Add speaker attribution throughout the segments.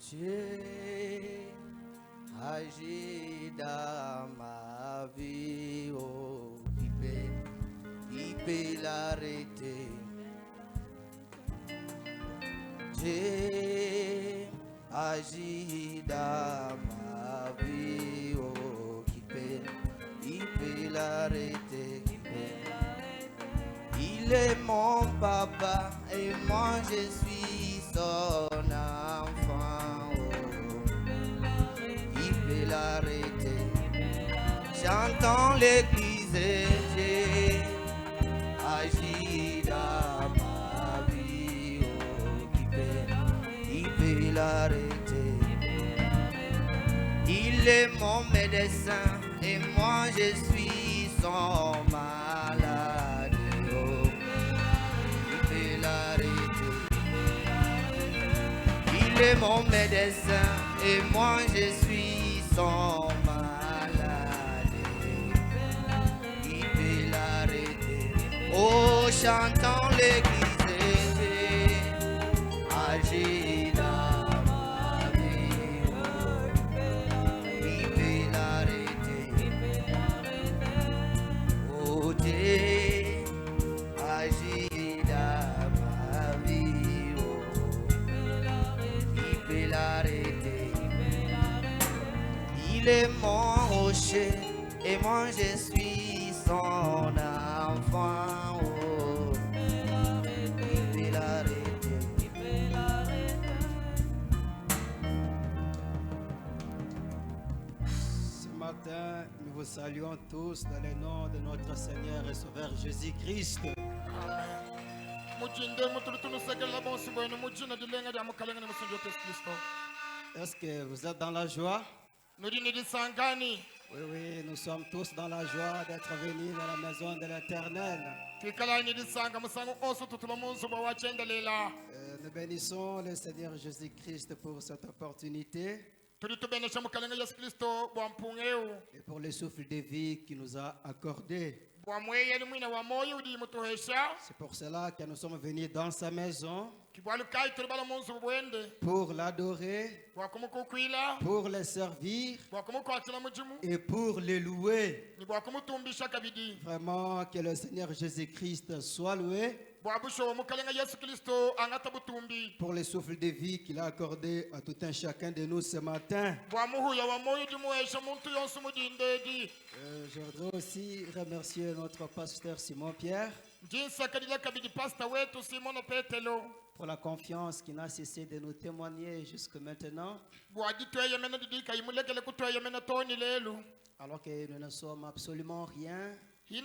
Speaker 1: Dieu agit dans ma vie, oh, qui peut l'arrêter? Dieu agit dans ma vie, oh, qui peut l'arrêter? Il est mon papa et moi je suis son enfant, oh, il peut l'arrêter. J'entends l'église, Dieu agit dans ma vie, oh, il peut l'arrêter. Il est mon médecin et moi je suis son malade, oh, il peut l'arrêter. Il est mon médecin et moi je suis son malade, il peut l'arrêter. Oh, chantant l'église, agit dans ma vie, oh, il peut l'arrêter. Oh, Dieu agit dans ma vie, oh, il peut l'arrêter. Il est mon rocher et moi je suis son enfant, oh, il peut l'arrêter.
Speaker 2: Ce matin, nous vous saluons tous dans le nom de notre Seigneur et Sauveur Jésus-Christ. Est-ce que vous êtes dans la joie? Oui, nous sommes tous dans la joie d'être venus dans la maison de l'Éternel. Nous bénissons le Seigneur Jésus-Christ pour cette opportunité et pour le souffle de vie qu'il nous a accordé. C'est pour cela que nous sommes venus dans sa maison pour l'adorer, pour le servir et pour le louer. Vraiment que le Seigneur Jésus-Christ soit loué pour le souffle de vie qu'il a accordé à tout un chacun de nous ce matin. Je voudrais aussi remercier notre pasteur Simon Pierre pour la confiance qu'il n'a cessé de nous témoigner jusque maintenant, alors que nous ne sommes absolument rien. Il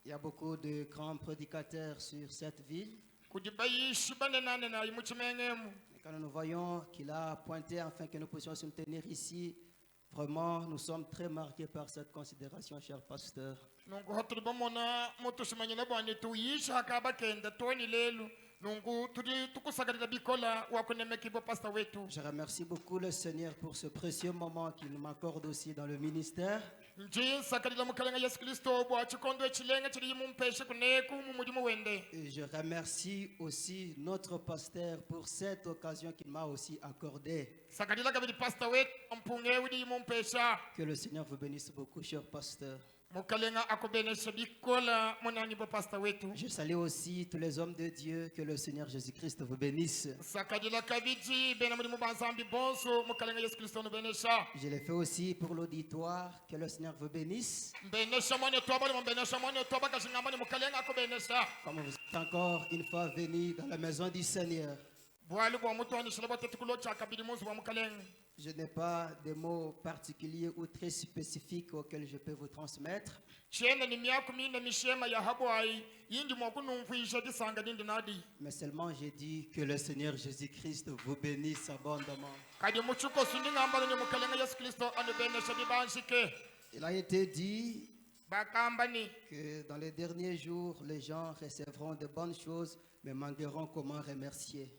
Speaker 2: y a beaucoup de grands prédicateurs sur cette ville. Et quand nous voyons qu'il a pointé afin que nous puissions nous tenir ici, vraiment, nous sommes très marqués par cette considération, cher pasteur. Je remercie beaucoup le Seigneur pour ce précieux moment qu'il m'accorde aussi dans le ministère. Et je remercie aussi notre pasteur pour cette occasion qu'il m'a aussi accordée. Que le Seigneur vous bénisse beaucoup, cher pasteur. Je salue aussi tous les hommes de Dieu. Que le Seigneur Jésus-Christ vous bénisse. Je l'ai fait aussi pour l'auditoire. Que le Seigneur vous bénisse. Comme vous êtes encore une fois venus dans la maison du Seigneur. Je n'ai pas de mots particuliers ou très spécifiques auxquels je peux vous transmettre. Mais seulement j'ai dit que le Seigneur Jésus-Christ vous bénisse abondamment. Il a été dit que dans les derniers jours, les gens recevront de bonnes choses, mais manqueront comment remercier.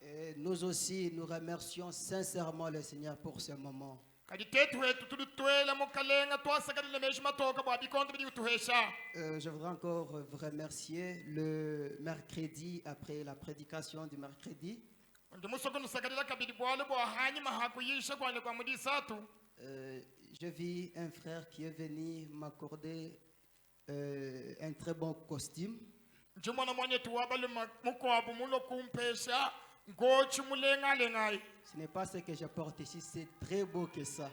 Speaker 2: Et nous aussi, nous remercions sincèrement le Seigneur pour ce moment. Je voudrais encore vous remercier le mercredi, après la prédication du mercredi. Je vis un frère qui est venu m'accorder un très bon costume. Ce n'est pas ce que je porte ici, c'est très beau que ça.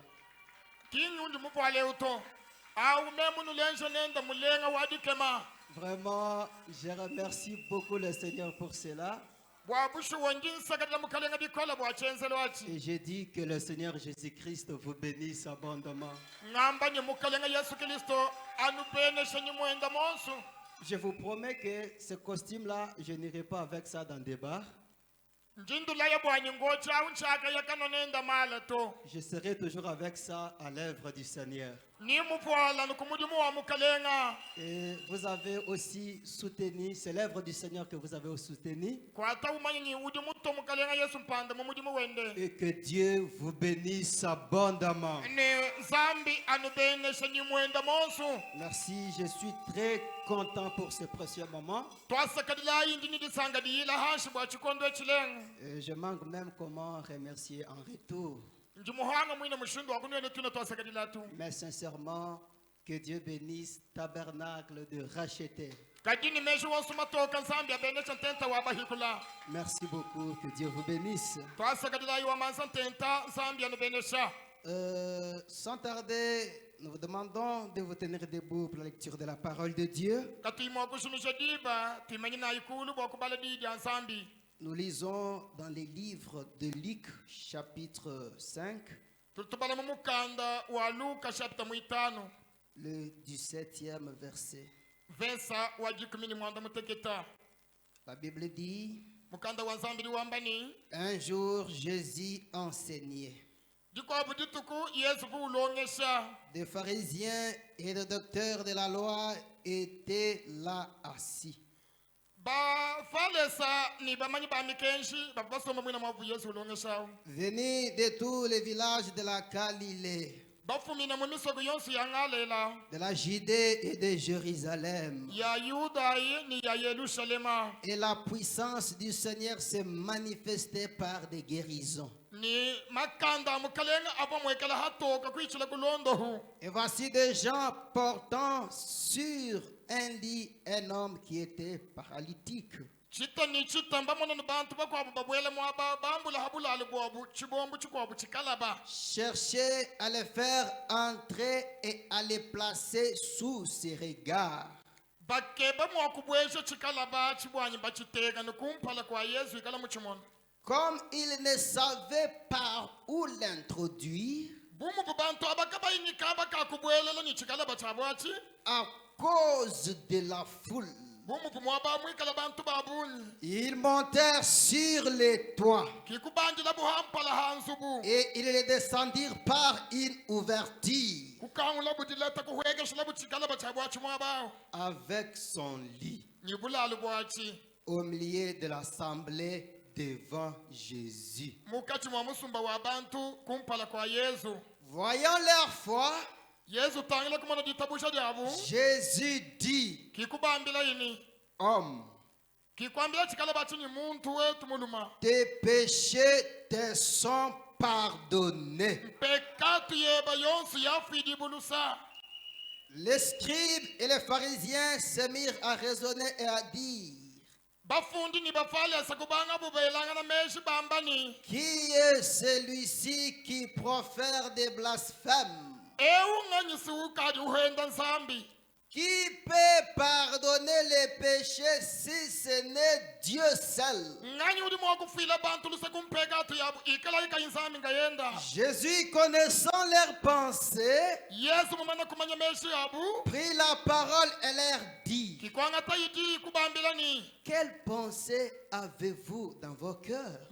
Speaker 2: Vraiment, je remercie beaucoup le Seigneur pour cela. Et j'ai dit que le Seigneur Jésus-Christ vous bénisse abondamment. Je vous promets que ce costume-là, je n'irai pas avec ça dans des bars. Je serai toujours avec ça à l'œuvre du Seigneur. Et vous avez aussi soutenu, c'est l'œuvre du Seigneur que vous avez soutenu. Et que Dieu vous bénisse abondamment. Merci, je suis très content pour ce précieux moment. Et je manque même comment remercier en retour. Mais sincèrement, que Dieu bénisse Tabernacle de Racheter. Merci beaucoup, que Dieu vous bénisse. Sans tarder, nous vous demandons de vous tenir debout pour la lecture de la parole de Dieu. Nous lisons dans les livres de Luc, chapitre 5, le 17e verset. La Bible dit, un jour Jésus enseignait. Des pharisiens et des docteurs de la loi étaient là assis. Venus de tous les villages de la Galilée, de la Judée et de Jérusalem. Et la puissance du Seigneur s'est manifestée par des guérisons. Et voici des gens portant sur un lit un homme qui était paralytique. Cherchez à les faire entrer et à les placer sous ses regards. Comme il ne savait par où l'introduire, à cause de la foule, ils montèrent sur les toits et ils les descendirent par une ouverture avec son lit au milieu de l'assemblée devant Jésus. Voyant leur foi, Jésus dit, homme, tes péchés te sont pardonnés. Les scribes et les pharisiens se mirent à raisonner et à dire, qui est celui-ci qui profère des blasphèmes? Qui peut pardonner les péchés si ce n'est Dieu seul? Jésus, connaissant leurs pensées, prit la parole et leur dit, quelle pensée avez-vous dans vos cœurs?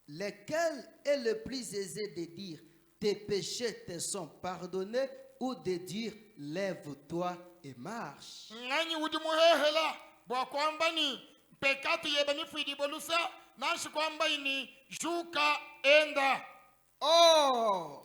Speaker 2: Lequel est le plus aisé de dire, tes péchés te sont pardonnés, ou de dire, lève-toi et marche? Or,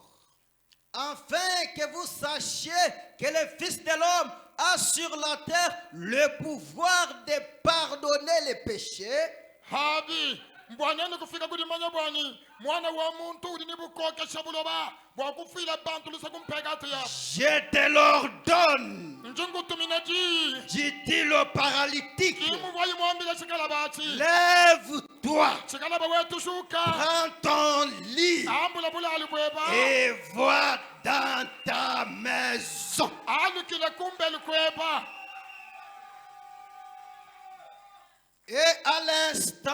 Speaker 2: afin que vous sachiez que le Fils de l'homme a sur la terre le pouvoir de pardonner les péchés,
Speaker 3: Hadi mbwaneni kufika kulimanya bwani mwana wa muntu uli ni bukokesha buloba bwakufila bantu lusa kumpegati ya
Speaker 2: je te l'ordonne,
Speaker 3: njungu tuminaji
Speaker 2: dit-il au paralytique,
Speaker 3: kimu vayi mwambile chikalabachi
Speaker 2: lève-toi,
Speaker 3: chikalaba wetu shuka
Speaker 2: prends ton lit
Speaker 3: ambula bula alibweba
Speaker 2: et va dans ta maison.
Speaker 3: alukile kumbe likweba.
Speaker 2: Et à l'instant,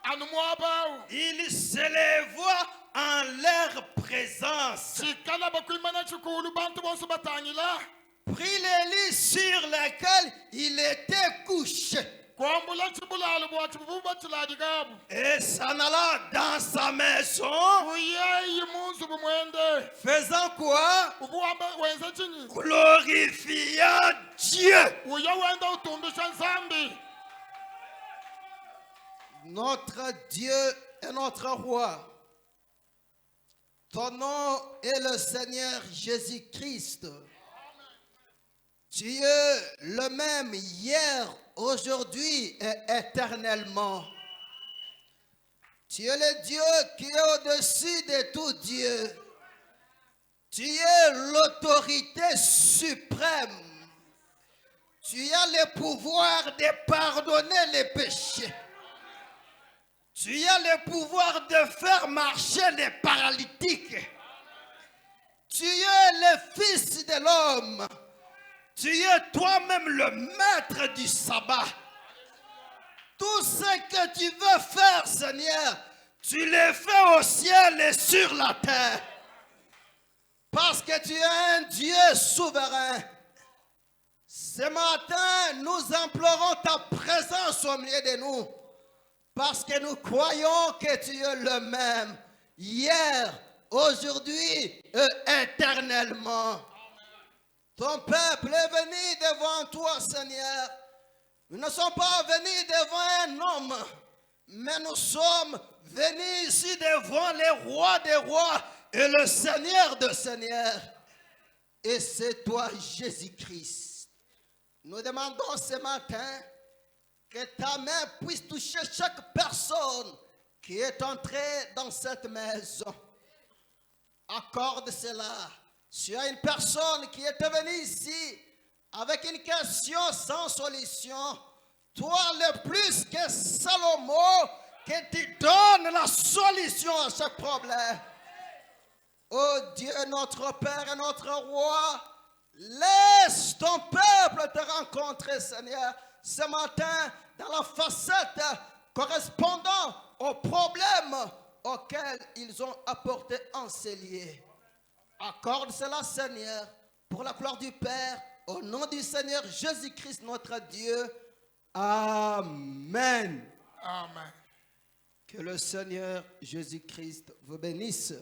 Speaker 3: Anu mwabao
Speaker 2: il s'éleva en leur présence,
Speaker 3: chikalaba kuimana chikulu bantu bonsu batangila
Speaker 2: prit le lit sur lequel il était couché
Speaker 3: kwambula chibula alibwa chibuba chiladigabu
Speaker 2: et s'en alla dans sa maison,
Speaker 3: uyeyi munzu bumwende
Speaker 2: faisant quoi?
Speaker 3: ubuwamba wenze chini
Speaker 2: Glorifiant Dieu.
Speaker 3: uya wenda utumbisha nzambi.
Speaker 2: Notre Dieu est notre roi. Ton nom est le Seigneur Jésus-Christ. Tu es le même hier, aujourd'hui et éternellement. Tu es le Dieu qui est au-dessus de tout Dieu. Tu es l'autorité suprême. Tu as le pouvoir de pardonner les péchés. Tu as le pouvoir de faire marcher les paralytiques. Tu es le Fils de l'homme. Tu es toi-même le maître du sabbat. Tout ce que tu veux faire, Seigneur, tu le fais au ciel et sur la terre. Parce que tu es un Dieu souverain. Ce matin, nous implorons ta présence au milieu de nous. Parce que nous croyons que tu es le même, hier, aujourd'hui et éternellement. Ton peuple est venu devant toi, Seigneur. Nous ne sommes pas venus devant un homme, mais nous sommes venus ici devant le roi des rois et le Seigneur des seigneurs. Et c'est toi, Jésus-Christ. Nous demandons ce matin que ta main puisse toucher chaque personne qui est entrée dans cette maison. Accorde cela. Si y a une personne qui est venue ici avec une question sans solution, toi le plus que Salomon, que tu donnes la solution à ce problème. Oh Dieu, notre Père et notre Roi, laisse ton peuple te rencontrer, Seigneur, ce matin, dans la facette correspondant aux problèmes auxquels ils ont apporté en cellier. Accorde cela, Seigneur, pour la gloire du Père, au nom du Seigneur Jésus-Christ, notre Dieu. Amen.
Speaker 3: Amen.
Speaker 2: Que le Seigneur Jésus-Christ vous bénisse.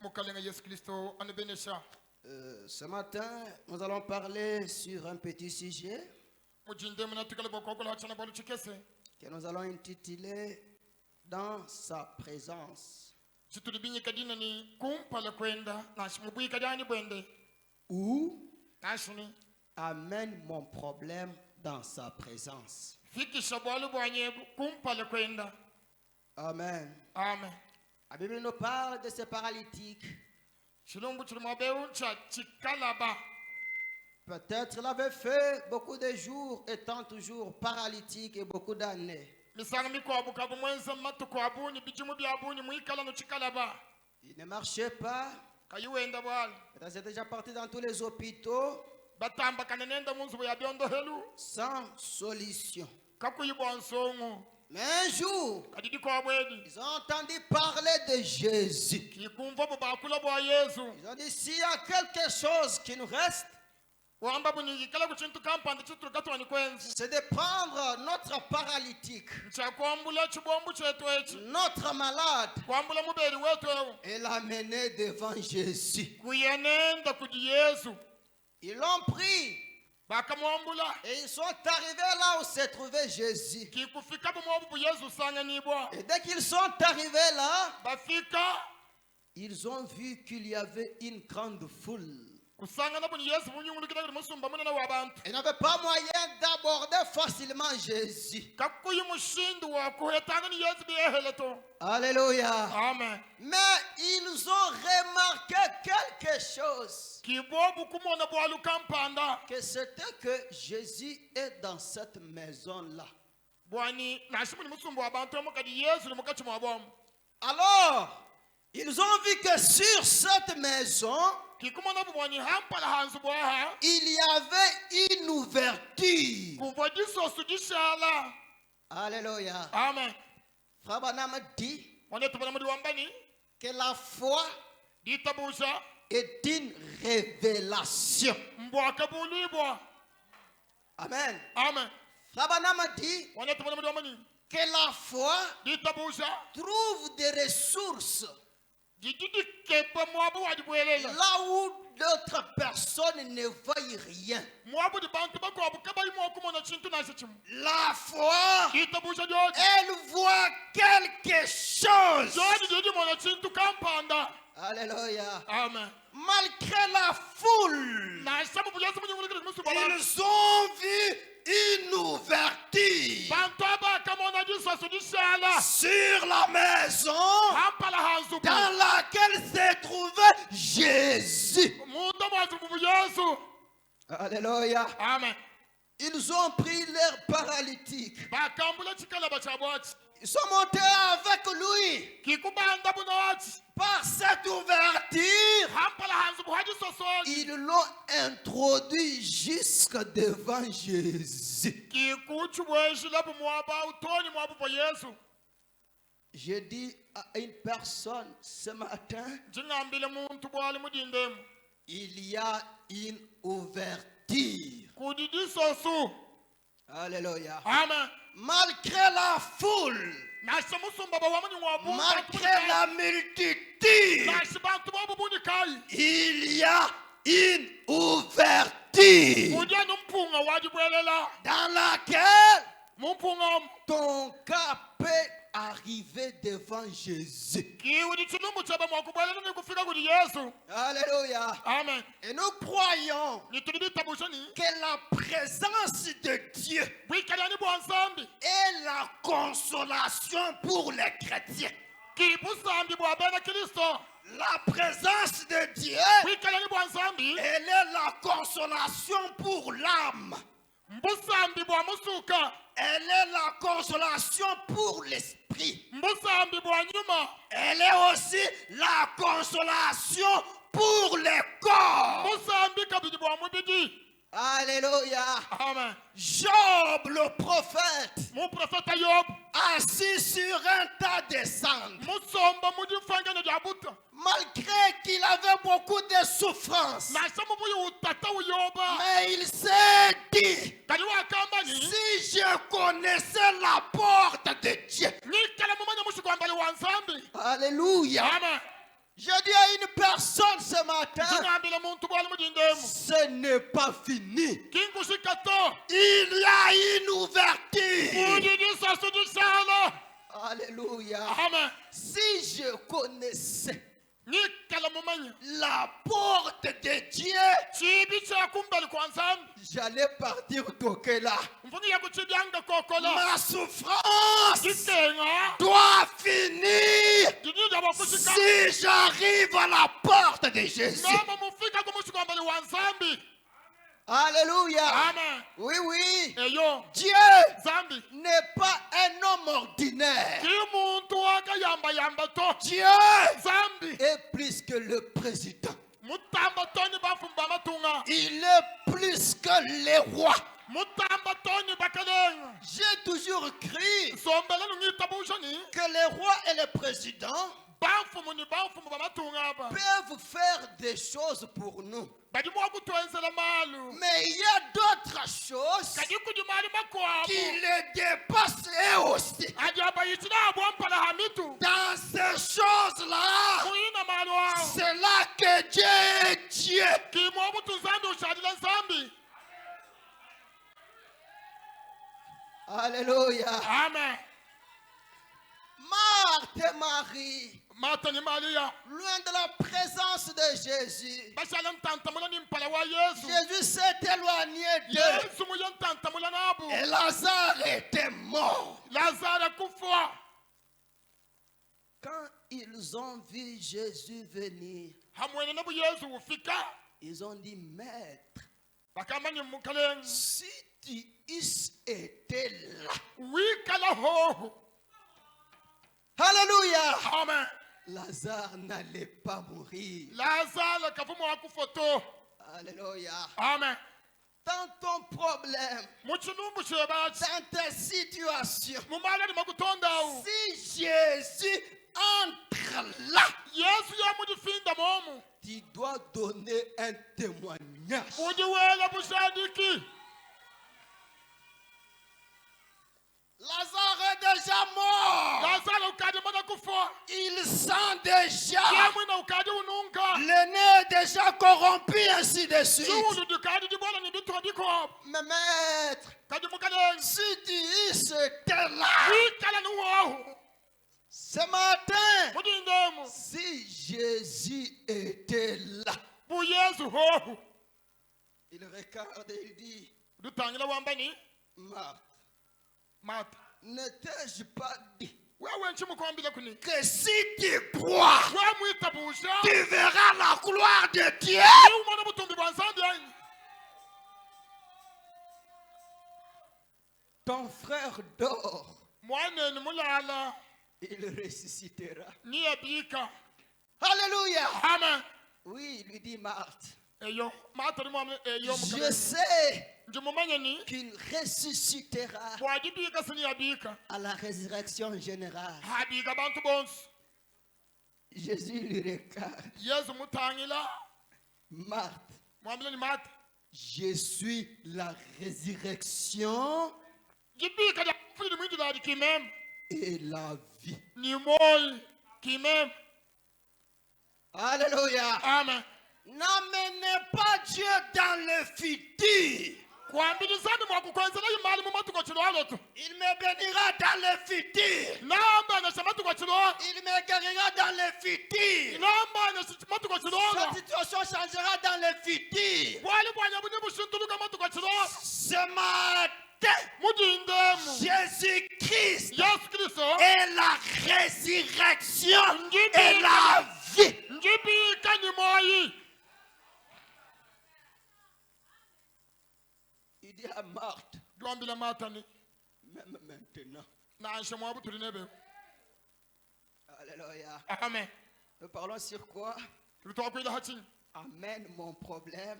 Speaker 3: Mukalenga Yesu Kristo anubenesha.
Speaker 2: Ce matin, nous allons parler sur un petit sujet
Speaker 3: Mujinde munatikala bokokola chana balu chikese.
Speaker 2: que nous allons intituler Dans sa présence.
Speaker 3: Situlibinyi kadina ni kumpala kwenda na shimubui kadani bwende.
Speaker 2: Ou
Speaker 3: Nashuni
Speaker 2: amène mon problème dans sa présence.
Speaker 3: fiki shabwalu bwanye kumpala kwenda.
Speaker 2: Amen.
Speaker 3: Amen.
Speaker 2: La Bible nous parle de ces paralytiques.
Speaker 3: Shilumbu chilimabeu cha chikalaba.
Speaker 2: Peut-être il avait fait beaucoup de jours étant toujours paralytique et beaucoup d'années.
Speaker 3: Misanga mikwabu kabu mwenza matu kwabu ni bijimu byabu ni muikala no chikalaba.
Speaker 2: Il ne marchait pas.
Speaker 3: Kayuenda bwala.
Speaker 2: Il était déjà parti dans tous les hôpitaux
Speaker 3: Batamba kanenenda munzu ya byondo helu.
Speaker 2: sans solution.
Speaker 3: Kakuyibwa nsongo.
Speaker 2: Mais un jour,
Speaker 3: Kadidi kwa bwedi.
Speaker 2: ils ont entendu parler de Jésus.
Speaker 3: Kikumva bubakula bwa Yesu.
Speaker 2: Ils ont dit, s'il y a quelque chose qui nous reste,
Speaker 3: Wamba buningi kala kuchintu kampande chitu katwa ni kwenzi.
Speaker 2: c'est de prendre notre paralytique,
Speaker 3: Cha kwambula chibombu chetu echi.
Speaker 2: notre malade,
Speaker 3: Kwambula muberi wetu ewu.
Speaker 2: et l'amener devant Jésus.
Speaker 3: Kuyenenda kudi Yesu.
Speaker 2: Ils l'ont pris
Speaker 3: Bakamwambula.
Speaker 2: et ils sont arrivés là où se trouvait Jésus.
Speaker 3: Kikufika bumwobu bu Yesu sanga nibwa.
Speaker 2: Et dès qu'ils sont arrivés là,
Speaker 3: Bafika.
Speaker 2: ils ont vu qu'il y avait une grande foule.
Speaker 3: kusangana buni yesu bunyungulukira kuti musumba munene w'abantu
Speaker 2: Ils n'avaient pas moyen d'aborder facilement Jésus.
Speaker 3: kakuyi mushindu wa kuhetana ni yesu biyeheleto.
Speaker 2: Alléluia.
Speaker 3: Amen.
Speaker 2: Mais ils ont remarqué quelque chose.
Speaker 3: kibobu kumona bwalu kampanda
Speaker 2: Que c'était que Jésus est dans cette maison-là.
Speaker 3: bwani nashimuni musumba w'abantu omukadi yesu ni mukati mwabomu.
Speaker 2: Alors, ils ont vu que sur cette maison,
Speaker 3: kikumona bwani hampala hanzu bwaha
Speaker 2: il y avait une ouverture.
Speaker 3: kuva disosu dishala.
Speaker 2: Alléluia.
Speaker 3: Amen.
Speaker 2: Frère Branham dit
Speaker 3: wane tubona muri wambani
Speaker 2: que la foi
Speaker 3: ditabusha
Speaker 2: est une révélation.
Speaker 3: mbwaka bulibwa.
Speaker 2: Amen.
Speaker 3: Amen.
Speaker 2: Frère Branham dit
Speaker 3: wane tubona muri wambani
Speaker 2: que la foi
Speaker 3: ditabusha
Speaker 2: trouve des ressources
Speaker 3: didikepa mwabu wadibwelela
Speaker 2: là où d'autres personnes ne voient rien.
Speaker 3: mwabu di bantu bakwabu kabayi mwakumona chintu nase chimu.
Speaker 2: La foi,
Speaker 3: ditabusha jodi
Speaker 2: elle voit quelque chose.
Speaker 3: jodi didi mona chintu kampanda.
Speaker 2: Alléluia.
Speaker 3: Amen.
Speaker 2: Malgré la foule,
Speaker 3: na sabu buyesu munyungulukira musuba bantu
Speaker 2: ils ont vu une ouverture
Speaker 3: bantu abakamona disosu dishala
Speaker 2: sur la maison
Speaker 3: hampala hanzu bu
Speaker 2: dans laquelle se trouvait Jésus.
Speaker 3: muntu mwazu bu yesu.
Speaker 2: Alléluia.
Speaker 3: Amen.
Speaker 2: Ils ont pris leur paralytique.
Speaker 3: bakambula chikalaba cha bwati
Speaker 2: Ils sont montés avec lui.
Speaker 3: kikubanda bunoti
Speaker 2: Par cette ouverture,
Speaker 3: hampala hanzu bu hadisosoji
Speaker 2: ils l'ont introduit jusque devant Jésus.
Speaker 3: kikuchu bweshila bumwaba utoni mwabu po yesu.
Speaker 2: J'ai dit à une personne ce matin,
Speaker 3: jingambile muntu bwali mudindemu
Speaker 2: il y a une ouverture.
Speaker 3: kudidisosu.
Speaker 2: Alléluia.
Speaker 3: Amen.
Speaker 2: Malgré la foule,
Speaker 3: nasi musumba bawamuni mwabu
Speaker 2: malgré la multitude,
Speaker 3: nasi bantu mwabu bunikayi
Speaker 2: il y a une ouverture
Speaker 3: kudya numpunga wadibwelela
Speaker 2: dans laquelle
Speaker 3: mumpunga
Speaker 2: ton cas peut arriver devant Jésus.
Speaker 3: kiudi chilumbu chaba mwakubwelela ni kufika kudi yesu.
Speaker 2: Alléluia.
Speaker 3: Amen.
Speaker 2: Et nous croyons
Speaker 3: nituliditabushani
Speaker 2: que la présence de Dieu
Speaker 3: bwikalani bwansambi
Speaker 2: est la consolation pour les chrétiens.
Speaker 3: kibusambi bwa bene kristo.
Speaker 2: La présence de Dieu,
Speaker 3: bwikalani bwansambi
Speaker 2: elle est la consolation pour l'âme.
Speaker 3: mbusambi bwa musuka.
Speaker 2: Elle est la consolation pour l'esprit.
Speaker 3: mbusambi bwa nyuma.
Speaker 2: Elle est aussi la consolation pour le corps.
Speaker 3: mbusambi kabidi bwa mubidi.
Speaker 2: Alléluia.
Speaker 3: Amen.
Speaker 2: Job le prophète,
Speaker 3: muprofeta yobu
Speaker 2: assis sur un tas de cendres,
Speaker 3: musomba mudifangane dya buta
Speaker 2: malgré qu'il avait beaucoup de souffrances,
Speaker 3: nasa mubuyi utata uyoba
Speaker 2: mais il s'est dit,
Speaker 3: kali wakambani
Speaker 2: si je connaissais la porte de Dieu.
Speaker 3: nikala mumanya musikwambali wa nsambi.
Speaker 2: Alléluia.
Speaker 3: Amen.
Speaker 2: Je dis à une personne ce matin,
Speaker 3: jingambile muntu bwali mudindemu
Speaker 2: ce n'est pas fini.
Speaker 3: kingushikato
Speaker 2: Il y a une ouverture.
Speaker 3: kudidisosu dishala.
Speaker 2: Alléluia.
Speaker 3: Amen.
Speaker 2: Si je connaissais
Speaker 3: nikala mumanya
Speaker 2: la porte de Dieu,
Speaker 3: chibi chakumbali kwa nsambi
Speaker 2: j'allais partir toquer là.
Speaker 3: mfuni yakuchibyanga kokola
Speaker 2: Ma souffrance
Speaker 3: kisenga
Speaker 2: doit finir
Speaker 3: didija bakushika
Speaker 2: si j'arrive à la porte de Jésus.
Speaker 3: nama mufika kumusikwambali wa nsambi.
Speaker 2: Alléluia.
Speaker 3: Amen.
Speaker 2: Oui, oui.
Speaker 3: Eyo
Speaker 2: Dieu
Speaker 3: zambi
Speaker 2: n'est pas un homme ordinaire.
Speaker 3: kimuntu wakayamba yamba to
Speaker 2: Dieu
Speaker 3: zambi
Speaker 2: est plus que le président.
Speaker 3: mutamba toni bafumba matunga
Speaker 2: Il est plus que les rois.
Speaker 3: mutamba toni bakalenga
Speaker 2: J'ai toujours cru
Speaker 3: sombela nungitabushani
Speaker 2: que les rois et les présidents
Speaker 3: bafumu ni bafumu bamatunga aba
Speaker 2: peuvent faire des choses pour nous.
Speaker 3: badi mwakutwenzela malu
Speaker 2: Mais il y a d'autres choses
Speaker 3: kadi kudi mali makwabu
Speaker 2: qui les dépassent eux aussi.
Speaker 3: adi abayitila abwampala hamitu
Speaker 2: Dans ces choses-là,
Speaker 3: kuyina malu awo
Speaker 2: c'est là que Dieu est Dieu.
Speaker 3: kimwobutu nzambi ushadila nzambi.
Speaker 2: Alléluia.
Speaker 3: Amen.
Speaker 2: Marthe et Marie
Speaker 3: Martha ni Maria.
Speaker 2: loin de la présence de Jésus.
Speaker 3: Bashala ntantamula ni mpala wa Yesu.
Speaker 2: Jésus s'est éloigné d'eux.
Speaker 3: Yesu muya ntantamula nabo.
Speaker 2: Et Lazare était mort.
Speaker 3: Lazaro kufa.
Speaker 2: Quand ils ont vu Jésus venir,
Speaker 3: Hamwene nabu Yesu ufika.
Speaker 2: ils ont dit, Maître,
Speaker 3: Bakamani mukaleng.
Speaker 2: si tu eusses été là.
Speaker 3: Oui kala ho.
Speaker 2: Alléluia.
Speaker 3: Amen.
Speaker 2: Lazare n'allait pas mourir.
Speaker 3: Lazaro kafumu akufoto.
Speaker 2: Alléluia.
Speaker 3: Amen.
Speaker 2: Dans ton problème,
Speaker 3: Muchinumbu sheba.
Speaker 2: dans ta situation,
Speaker 3: Mumala ni makutonda u.
Speaker 2: si Jésus entre là,
Speaker 3: Yesu ya mujifinda momu.
Speaker 2: tu dois donner un témoignage.
Speaker 3: Ujiwela bushadiki.
Speaker 2: Lazare est déjà mort.
Speaker 3: Lazaro ukadi mana kufa.
Speaker 2: Il sent déjà.
Speaker 3: Yemwina ukadi ununga.
Speaker 2: Le nez est déjà corrompu, ainsi de suite.
Speaker 3: Juulu dukadi dibola ni ditodiko.
Speaker 2: Mais maître,
Speaker 3: Kadi mukaleng.
Speaker 2: si tu eusses été là,
Speaker 3: Oui kala nuwahu.
Speaker 2: ce matin,
Speaker 3: Mudindemu.
Speaker 2: si Jésus était là,
Speaker 3: Bu Yesu ho.
Speaker 2: il regarde et il dit,
Speaker 3: Dutangila wambani.
Speaker 2: Marthe,
Speaker 3: Martha.
Speaker 2: ne t'ai-je pas dit
Speaker 3: Wewe nchimukwambile kuni.
Speaker 2: que si tu crois,
Speaker 3: Wewe mwitabusha.
Speaker 2: tu verras la gloire de Dieu?
Speaker 3: Ni umwana butumbi bwa nsambi yanyu.
Speaker 2: Ton frère dort,
Speaker 3: Mwana ni mulala.
Speaker 2: il ressuscitera.
Speaker 3: Ni abika.
Speaker 2: Alléluia.
Speaker 3: Amen.
Speaker 2: Oui, lui dit Marthe.
Speaker 3: Eyo. Martha ni mwamle eyo
Speaker 2: Je
Speaker 3: mukaleng.
Speaker 2: sais
Speaker 3: Njumumanya ni.
Speaker 2: qu'il ressuscitera
Speaker 3: Bwajibika sini abika.
Speaker 2: à la résurrection générale.
Speaker 3: Abika bantu bonsi.
Speaker 2: Jésus lui regarde.
Speaker 3: Yesu mutangila.
Speaker 2: Marthe,
Speaker 3: Mwamle ni Martha.
Speaker 2: je suis la résurrection
Speaker 3: Jibika da fuli ni mwindi dadi kimem.
Speaker 2: et la vie.
Speaker 3: Ni moi kimem.
Speaker 2: Alléluia.
Speaker 3: Amen.
Speaker 2: N'amenez pas Dieu dans le futur.
Speaker 3: Kuambilizani mwakukwenzela imali mu matuko chilo aloto.
Speaker 2: Il me bénira dans le futur.
Speaker 3: Namba na shamatuko chilo.
Speaker 2: Il me guérira dans le futur.
Speaker 3: Namba na matuko chilo.
Speaker 2: Sa situation changera dans le futur.
Speaker 3: Wali bwanya buni bushintuluka matuko chilo.
Speaker 2: Ce matin,
Speaker 3: Mujindemu.
Speaker 2: Jésus-Christ
Speaker 3: Yesu Kristo.
Speaker 2: est la résurrection et la vie.
Speaker 3: Njibika ni moi.
Speaker 2: Il dit à Marthe,
Speaker 3: Duambila matani.
Speaker 2: même maintenant.
Speaker 3: Na anshe mwabu tulinebe.
Speaker 2: Alléluia.
Speaker 3: Amen.
Speaker 2: Nous parlons sur quoi?
Speaker 3: Tutokwila hachini.
Speaker 2: Amène mon problème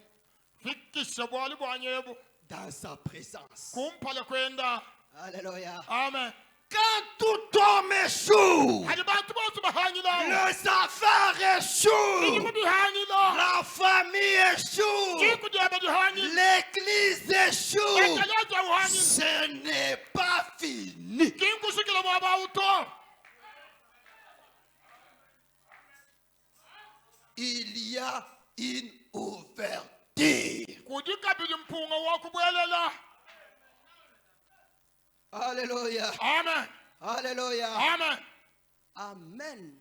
Speaker 3: Fikisha bwali bwanyebu.
Speaker 2: dans sa présence.
Speaker 3: Kumpala kwenda.
Speaker 2: Alléluia.
Speaker 3: Amen.
Speaker 2: Quand tout homme échoue,
Speaker 3: Hadi bantu bonsu bahangila.
Speaker 2: les affaires échouent,
Speaker 3: Ijimu bihangila.
Speaker 2: la famille échoue,
Speaker 3: Jiku diaba dihangila.
Speaker 2: l'église échoue.
Speaker 3: Ekalaja uhangila.
Speaker 2: Ce n'est pas fini.
Speaker 3: Kinkushikila mwaba uto.
Speaker 2: Il y a une ouverture.
Speaker 3: Kujikabili mpunga wakubwelela.
Speaker 2: Alléluia.
Speaker 3: Amen.
Speaker 2: Alléluia.
Speaker 3: Amen.
Speaker 2: Amène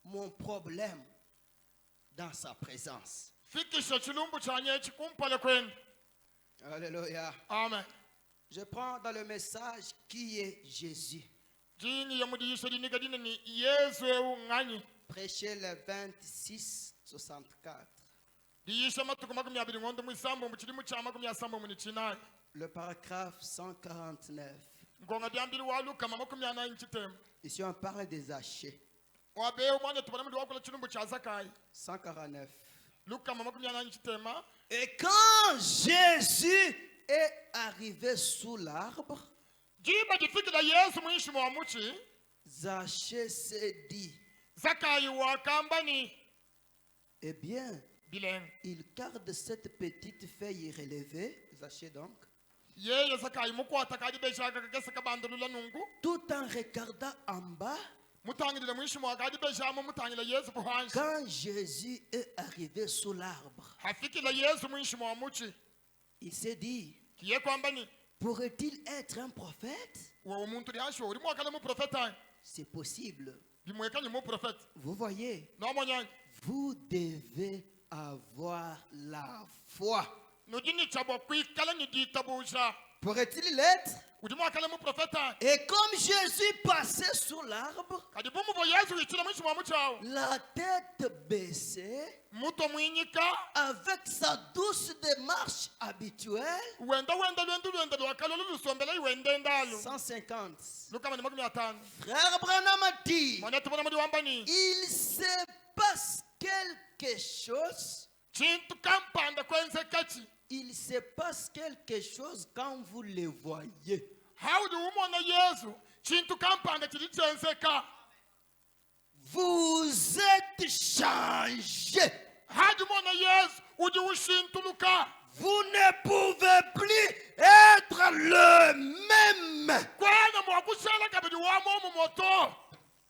Speaker 2: mon problème dans sa présence.
Speaker 3: Fikisha chilumbu chanye chikumpala kwenda.
Speaker 2: Alléluia.
Speaker 3: Amen.
Speaker 2: Je prends dans le message qui est Jésus.
Speaker 3: Jini ya mudiyisha dinigadina ni Yesu ngani.
Speaker 2: Prêchez le 26-64.
Speaker 3: Diyisha matuku makumi abiri ngondo mwisambo mchilimu cha makumi asambo munichinayi.
Speaker 2: Le paragraphe 149.
Speaker 3: Ngonga diambili waluka makumi anayi nchitemu.
Speaker 2: Ici on parle des hachés.
Speaker 3: Wabeo mwana tupana mudi wakula chilumbu cha Zakai.
Speaker 2: 149.
Speaker 3: Luka makumi anayi nchitema.
Speaker 2: Et quand Jésus est arrivé sous l'arbre,
Speaker 3: Jiba jifikila Yesu mwishi mwa muchi.
Speaker 2: Zachée s'est dit,
Speaker 3: Zakai wakambani.
Speaker 2: eh bien,
Speaker 3: Bileng.
Speaker 2: il garde cette petite feuille relevée, Zachée donc,
Speaker 3: Yeye Zakai mukwata kadi beshaka kagesa kabandulula nungu.
Speaker 2: tout en regardant en bas.
Speaker 3: Mutangile mwishi mwa kadi beshama mutangile Yesu puhanshi.
Speaker 2: Quand Jésus est arrivé sous l'arbre,
Speaker 3: Hafikila Yesu mwishi mwa muchi.
Speaker 2: il s'est dit,
Speaker 3: Kiye kwambani.
Speaker 2: pourrait-il être un prophète?
Speaker 3: Wa umuntu lihashi uri mwakala mu profeta.
Speaker 2: C'est possible.
Speaker 3: bimwekanye mu prophète
Speaker 2: Vous voyez,
Speaker 3: n'omonyanya
Speaker 2: vous devez avoir la foi.
Speaker 3: nudini chabo kwikala niditabuja
Speaker 2: Pourrait-il l'être?
Speaker 3: udimo akala mu prophète
Speaker 2: Et comme Jésus passait sous l'arbre,
Speaker 3: kadi bumu bo yesu wikira mu shimo muchawo
Speaker 2: la tête baissée,
Speaker 3: muto mwinyika
Speaker 2: avec sa douce démarche habituelle,
Speaker 3: wenda lwendu lwakalo lulusombela iwende ndalo
Speaker 2: 150.
Speaker 3: lukama ni makumi atano
Speaker 2: Frère Branham a dit,
Speaker 3: mwana tubona muri wambani
Speaker 2: il se passe quelque chose.
Speaker 3: chintu kampanda kwenze kachi
Speaker 2: Il se passe quelque chose quand vous le voyez.
Speaker 3: hawudi umona yesu chintu kampanda chili chenzeka
Speaker 2: Vous êtes changé.
Speaker 3: hadi umona yesu udi ushintuluka
Speaker 2: Vous ne pouvez plus être le même.
Speaker 3: kwena mwakusela kabidi wamo mu moto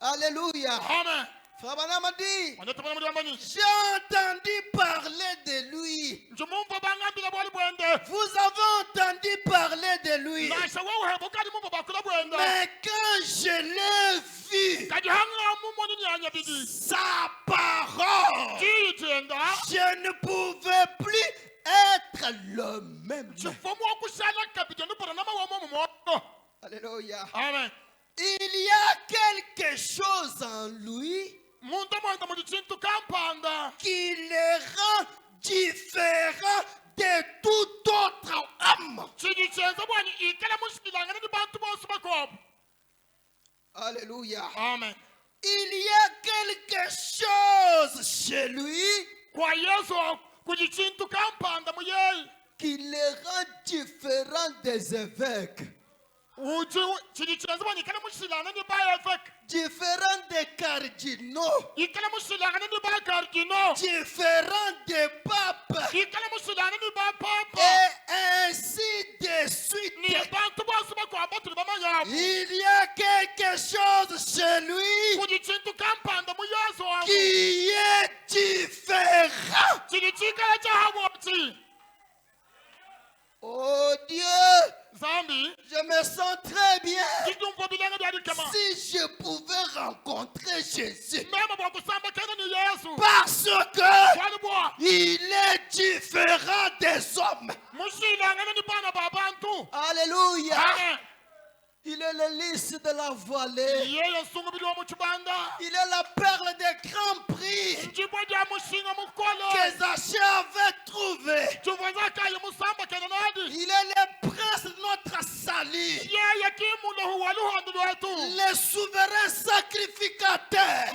Speaker 2: Alléluia.
Speaker 3: amen
Speaker 2: Frère Branham a dit,
Speaker 3: mwana tubona muri wambani
Speaker 2: j'ai entendu parler de lui.
Speaker 3: njumumva bangambila bwali bwende
Speaker 2: Vous avez entendu parler de lui.
Speaker 3: nasha wawuhebo kadi mumva bakula bwende
Speaker 2: Mais quand je l'ai vu,
Speaker 3: kadi hanga mumoni nyanya bidi
Speaker 2: sa parole,
Speaker 3: jiyitenda
Speaker 2: je ne pouvais plus être le même.
Speaker 3: chifomu wakusala kabidi ndipona nama wamo mu moto
Speaker 2: Alléluia.
Speaker 3: amen
Speaker 2: Il y a quelque chose en lui
Speaker 3: muntu mwenda muri chintu kampanda
Speaker 2: qui le rend différent de tout autre homme.
Speaker 3: chini chenza bwani ikala mushikilangana ni bantu bose bakobo
Speaker 2: Alléluia.
Speaker 3: amen
Speaker 2: Il y a quelque chose chez lui
Speaker 3: kwa yesu kuli chintu kampanda muyeyi
Speaker 2: qui le rend différent des évêques,
Speaker 3: uji chini chenza bwani ikala mushikilangana ni bayefek
Speaker 2: différent des cardinaux,
Speaker 3: ikala mushikilangana ni bakardino
Speaker 2: différent des papes,
Speaker 3: ikala mushikilangana ni bapapa
Speaker 2: et ainsi de
Speaker 3: ni
Speaker 2: suite.
Speaker 3: bantu bose bakwamba tuli bamayamu
Speaker 2: Il y a quelque chose chez lui
Speaker 3: kuli chintu kampanda mu yesu wangu
Speaker 2: qui est différent.
Speaker 3: chini chikala chahaboti
Speaker 2: Oh Dieu,
Speaker 3: zambi
Speaker 2: je me sens très bien.
Speaker 3: kidumva bilanga byali kama
Speaker 2: Si je pouvais rencontrer Jésus,
Speaker 3: mema bwakusamba kena ni yesu
Speaker 2: parce que
Speaker 3: wali bwa
Speaker 2: il est différent des hommes.
Speaker 3: mushilangana ni bana ba bantu
Speaker 2: Alléluia.
Speaker 3: amen
Speaker 2: Il est le lys de la vallée.
Speaker 3: yeye nsungubili wa muchibanda
Speaker 2: Il est la perle des grands prix
Speaker 3: njibwa ja mushinga mukolo
Speaker 2: que Zaché avait trouvé.
Speaker 3: chuvaza kaye musamba kena nadi
Speaker 2: Il est le prince de notre salut,
Speaker 3: yeye kimulo huwalu handu lwetu
Speaker 2: le souverain sacrificateur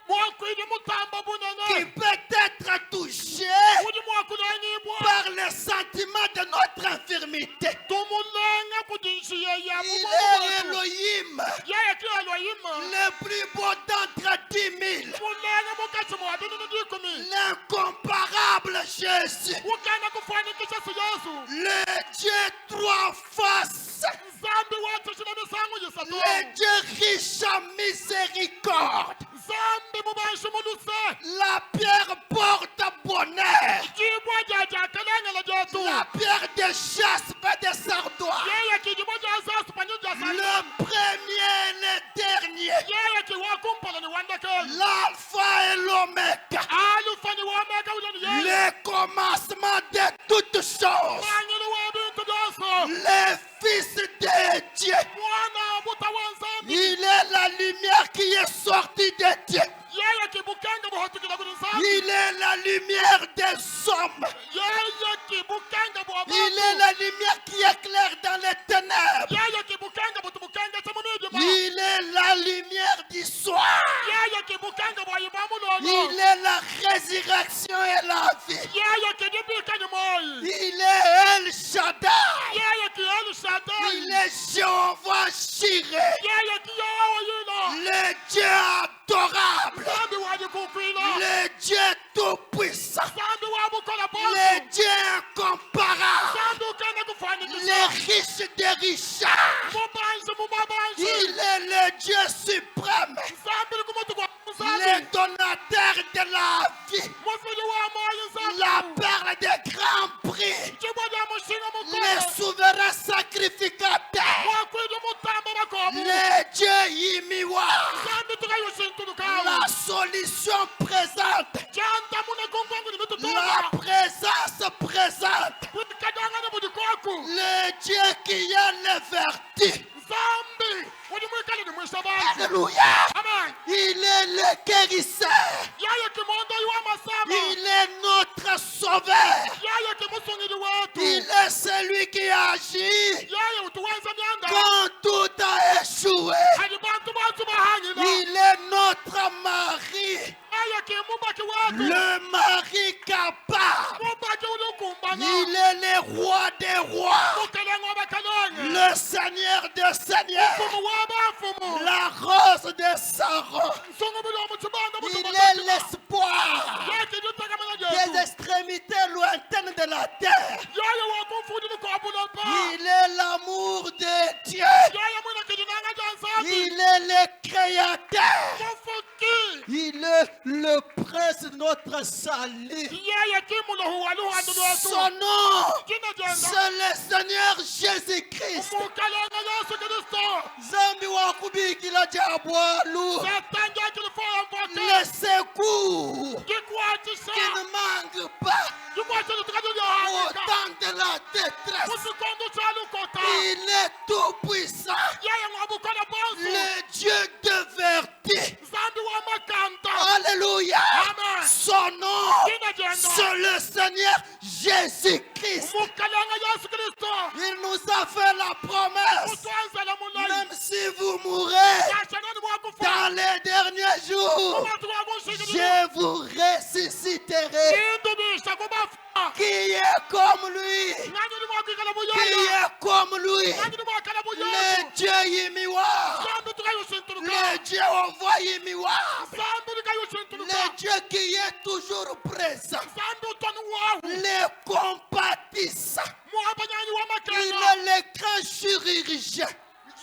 Speaker 3: mwakwidi mutamba
Speaker 2: qui
Speaker 3: bunene
Speaker 2: peut être touché
Speaker 3: udi mwakulengibwa
Speaker 2: par le sentiment de notre infirmité.
Speaker 3: tumulenga kudinshi yeye
Speaker 2: Il est
Speaker 3: mumwetu
Speaker 2: Elohim,
Speaker 3: yeye ki Elohim
Speaker 2: le plus beau d'entre 10 000,
Speaker 3: mulenga mukati mwadini ni dikumi
Speaker 2: l'incomparable Jésus,
Speaker 3: ukana kufanikisha si yesu
Speaker 2: le Dieu trois faces,
Speaker 3: zambi wetu shina misangu
Speaker 2: le
Speaker 3: yisatu
Speaker 2: Dieu riche en miséricorde,
Speaker 3: zambi mubanshi muluse
Speaker 2: la pierre porte bonheur,
Speaker 3: jibwa jajakelengela jetu
Speaker 2: la pierre de jaspe et de sardoine,
Speaker 3: yeye kijibwa jasasu panyu jasasa
Speaker 2: le premier et le dernier,
Speaker 3: yeye kiwakumpala ni wandekeli
Speaker 2: l'alpha et l'oméga,
Speaker 3: alufa ni wameka uleni yeye
Speaker 2: le commencement de toutes choses,
Speaker 3: manyili webintu byose
Speaker 2: le Fils de Dieu.
Speaker 3: mwana buta wanzambi
Speaker 2: Il est la lumière qui est sortie de Dieu.
Speaker 3: yeye kibukenge buhotukila kuli nzambi
Speaker 2: Il est la lumière des hommes.
Speaker 3: yeye kibukenge
Speaker 2: Il est
Speaker 3: buwabantu
Speaker 2: la lumière qui éclaire dans les ténèbres.
Speaker 3: yeye kibukenge butubukenge semumijima
Speaker 2: Il est la lumière du soir.
Speaker 3: yeye kibukenge bwayibamulono
Speaker 2: Il est la résurrection et la vie.
Speaker 3: yeye kidibikanye moyi
Speaker 2: Il est El Shaddai.
Speaker 3: yeye kiyelu shatai
Speaker 2: Il est Jéhovah Jireh,
Speaker 3: yeye kiyowawo yino
Speaker 2: le Dieu adorable,
Speaker 3: zambi wajikukwila
Speaker 2: le Dieu tout-puissant,
Speaker 3: zambi wabukola
Speaker 2: le
Speaker 3: bontu
Speaker 2: Dieu incomparable,
Speaker 3: zambi ukende
Speaker 2: le
Speaker 3: kufanikisha
Speaker 2: riche des richards.
Speaker 3: mubanzi mubabanzi
Speaker 2: Il est le Dieu suprême,
Speaker 3: zambi likumutu kwa
Speaker 2: le
Speaker 3: musambi
Speaker 2: donateur de la vie,
Speaker 3: musili wa moyi zambi
Speaker 2: la perle des grands prix,
Speaker 3: jibwa ja mushinga
Speaker 2: le
Speaker 3: mukolo
Speaker 2: souverain sacrificateur,
Speaker 3: mwakwidi mutamba bakobu
Speaker 2: le Dieu immuable,
Speaker 3: zambi tukayushintunuka
Speaker 2: sauveur.
Speaker 3: yeye ke musungili wetu,
Speaker 2: Il est celui qui agit
Speaker 3: yeye utuwenza myanda,
Speaker 2: quand tout a échoué.
Speaker 3: ali bantu bantu bahangila,
Speaker 2: Il est notre mari,
Speaker 3: yeye ke mubaki wetu,
Speaker 2: le mari capable.
Speaker 3: mubaki ulukumbana,
Speaker 2: Il est le roi des rois,
Speaker 3: mukelenga wabakelenga,
Speaker 2: le Seigneur des seigneurs,
Speaker 3: mfumu wabafumu,
Speaker 2: la rose de Saron.
Speaker 3: nsungubili omutibanda
Speaker 2: Il
Speaker 3: mutuba,
Speaker 2: est l'espoir
Speaker 3: yeye kiditekamela
Speaker 2: des
Speaker 3: jetu,
Speaker 2: extrémités lointaines de la terre.
Speaker 3: yeye wakumfundili kwabula pa,
Speaker 2: Il est l'amour de Dieu.
Speaker 3: yeye mwina kidinanga jansabi,
Speaker 2: Il est le créateur.
Speaker 3: mufuki,
Speaker 2: Il est le prince de notre salut.
Speaker 3: yeye kimulo huwaluhandu lwetu,
Speaker 2: Son nom,
Speaker 3: jina jenda,
Speaker 2: c'est le Seigneur Jésus-Christ.
Speaker 3: mukelenga Yesu Kristo,
Speaker 2: Zambi wa kubikila jabwalu.
Speaker 3: Satan jakilifaya mvote,
Speaker 2: Le secours
Speaker 3: kikwatisa,
Speaker 2: qui ne manque pas
Speaker 3: kikwatisa
Speaker 2: au
Speaker 3: tukajulihangika,
Speaker 2: temps de la détresse.
Speaker 3: musikondu chalukota,
Speaker 2: Il est tout puissant.
Speaker 3: yeye ngwabukola bonsu,
Speaker 2: Le Dieu de vertu.
Speaker 3: zambi wa makanta,
Speaker 2: Alléluia.
Speaker 3: Amen.
Speaker 2: Son nom,
Speaker 3: jina jenda,
Speaker 2: c'est le Seigneur Jésus-Christ.
Speaker 3: mukelenga Yesu Kristo,
Speaker 2: Il nous a fait la promesse.
Speaker 3: mutwanzela mulayi,
Speaker 2: Même si vous mourrez
Speaker 3: kashanani mwakufa,
Speaker 2: dans les derniers jours,
Speaker 3: abantu bakunshikilile,
Speaker 2: je vous ressusciterai.
Speaker 3: indubisha kubafa,
Speaker 2: Qui est comme lui?
Speaker 3: ngani mwakikala
Speaker 2: Qui
Speaker 3: buyaya,
Speaker 2: est comme lui?
Speaker 3: ngani mwakala
Speaker 2: Le
Speaker 3: buyaya,
Speaker 2: Dieu Yimiwa.
Speaker 3: zambi tukayushintuluka,
Speaker 2: Le Dieu Envoie Yimiwa.
Speaker 3: zambi likayushintuluka,
Speaker 2: Le Dieu qui est toujours présent.
Speaker 3: zambi utoni wawu,
Speaker 2: Le compatissant.
Speaker 3: muhabanyanyi wa
Speaker 2: Il
Speaker 3: makanga,
Speaker 2: est le grand chirurgien.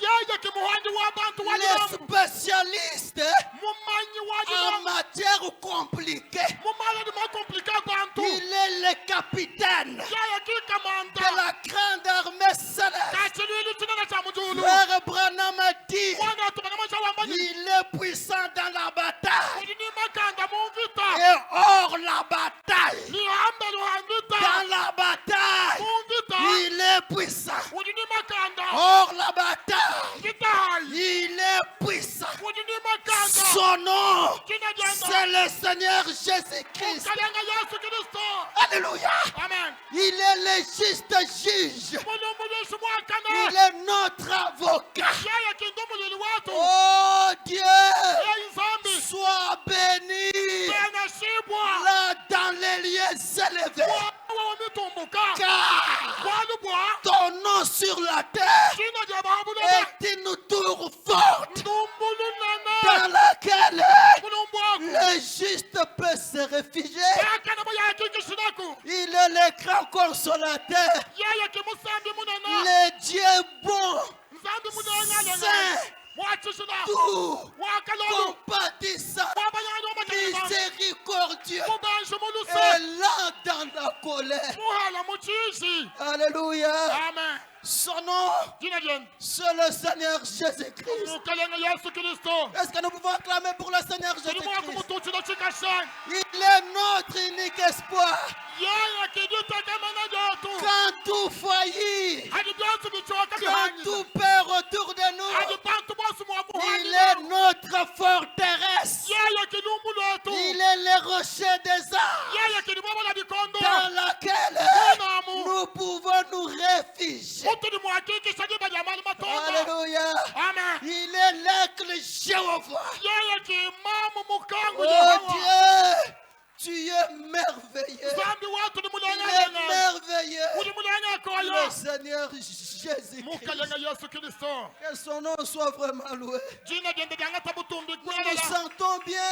Speaker 3: yeye kimuhandi w'abantu
Speaker 2: Le
Speaker 3: walibamu,
Speaker 2: spécialiste
Speaker 3: mumanyi
Speaker 2: en
Speaker 3: walibamu,
Speaker 2: matière compliquée.
Speaker 3: mumalani makomplike abantu,
Speaker 2: Il est le capitaine
Speaker 3: yeye
Speaker 2: de
Speaker 3: kikamanda,
Speaker 2: la grande armée céleste.
Speaker 3: kachilili chinene cha mujulu,
Speaker 2: Frère Branham a dit,
Speaker 3: mwana atumana masha wambanyi,
Speaker 2: il est puissant dans la bataille
Speaker 3: ulini makanga mumvita,
Speaker 2: et hors la bataille.
Speaker 3: lihamba luhambita,
Speaker 2: Dans la bataille,
Speaker 3: mumvita,
Speaker 2: il est puissant.
Speaker 3: ulini makanga,
Speaker 2: Hors la bataille,
Speaker 3: kitahayi,
Speaker 2: il est puissant.
Speaker 3: ulini makanga,
Speaker 2: Son nom,
Speaker 3: china jenda,
Speaker 2: c'est le Seigneur Jésus-Christ.
Speaker 3: mukalenga Yesu Kristo,
Speaker 2: Alléluia.
Speaker 3: amen,
Speaker 2: Il est le juste juge.
Speaker 3: mulumbulishi
Speaker 2: Il
Speaker 3: mwakana,
Speaker 2: est notre avocat.
Speaker 3: yeye kindumulili wetu,
Speaker 2: Oh Dieu,
Speaker 3: yeye nzambi,
Speaker 2: sois béni
Speaker 3: benashibwa,
Speaker 2: là dans les lieux élevés.
Speaker 3: wawa wamitumbuka,
Speaker 2: Car
Speaker 3: walubwa,
Speaker 2: ton nom sur la terre
Speaker 3: china jabahabulaba,
Speaker 2: est une tour forte
Speaker 3: ndumbulunene,
Speaker 2: dans laquelle
Speaker 3: bulumbwaku,
Speaker 2: le juste peut se réfugier.
Speaker 3: yakana buyakikishinaku,
Speaker 2: Il est le grand consolateur,
Speaker 3: yeye kimusambi munene,
Speaker 2: le Dieu bon,
Speaker 3: nzambi munengalenge,
Speaker 2: saint,
Speaker 3: mwachishina,
Speaker 2: doux,
Speaker 3: wakalolu,
Speaker 2: compatissant,
Speaker 3: wabanyanyi wamakalema,
Speaker 2: miséricordieux
Speaker 3: mubanji muluse,
Speaker 2: et lent dans la colère.
Speaker 3: muhala muchishi,
Speaker 2: Alléluia.
Speaker 3: amen,
Speaker 2: Son nom,
Speaker 3: jina jenda,
Speaker 2: c'est le Seigneur Jésus-Christ.
Speaker 3: mukalenga Yesu Kristo,
Speaker 2: Est-ce que nous pouvons acclamer pour le Seigneur
Speaker 3: tulimwaku
Speaker 2: Jésus-Christ?
Speaker 3: mutuchino chikashani,
Speaker 2: Il est notre unique espoir.
Speaker 3: yeye kijitegemena jetu,
Speaker 2: Quand tout faillit,
Speaker 3: hadi byose bichoka
Speaker 2: quand
Speaker 3: bihanyi,
Speaker 2: tout perd autour de
Speaker 3: hadi
Speaker 2: nous,
Speaker 3: bantu bose
Speaker 2: il
Speaker 3: mwakuhanyi,
Speaker 2: est notre forteresse.
Speaker 3: yeye kilumbu lwetu,
Speaker 2: Il est le rocher des arts
Speaker 3: yeye kilibobola bikondo,
Speaker 2: dans laquelle
Speaker 3: namu,
Speaker 2: nous pouvons nous réfugier.
Speaker 3: mutuli mwakikisha jiba lya mali matondo,
Speaker 2: Alléluia.
Speaker 3: amen,
Speaker 2: Il est l'aigle Jéhovah.
Speaker 3: yeye kimamu mukangu
Speaker 2: Oh
Speaker 3: Yehova,
Speaker 2: Dieu, tu es merveilleux.
Speaker 3: zambi watu ni
Speaker 2: Il est
Speaker 3: mulengalenga,
Speaker 2: merveilleux.
Speaker 3: uli mulenga
Speaker 2: Le
Speaker 3: koyo,
Speaker 2: Seigneur Jésus-Christ.
Speaker 3: mukalenga Yesu Kristo,
Speaker 2: Que son nom soit vraiment loué.
Speaker 3: jina jende lyanga tabutumbi
Speaker 2: Nous nous
Speaker 3: kwelela,
Speaker 2: sentons bien.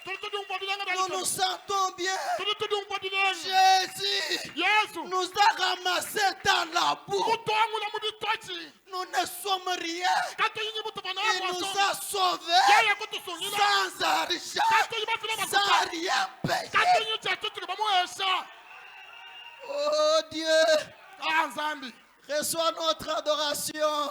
Speaker 3: tuli tudumbo bilenga
Speaker 2: Nous nous
Speaker 3: balito,
Speaker 2: sentons bien.
Speaker 3: tuli tudumbo bilenga,
Speaker 2: Jésus
Speaker 3: Yesu,
Speaker 2: nous a ramassés dans la boue.
Speaker 3: kutwangula mu bitoki,
Speaker 2: Nous ne sommes rien.
Speaker 3: katuyinyi butubana
Speaker 2: Il nous
Speaker 3: bwaso,
Speaker 2: a sauvés
Speaker 3: yeye kutusungila,
Speaker 2: sans argent,
Speaker 3: katuyi bafile
Speaker 2: sans
Speaker 3: makuta,
Speaker 2: rien payer.
Speaker 3: katuyinyi chetu tuli bamuhesha,
Speaker 2: Oh Dieu,
Speaker 3: nzambi,
Speaker 2: reçois notre adoration.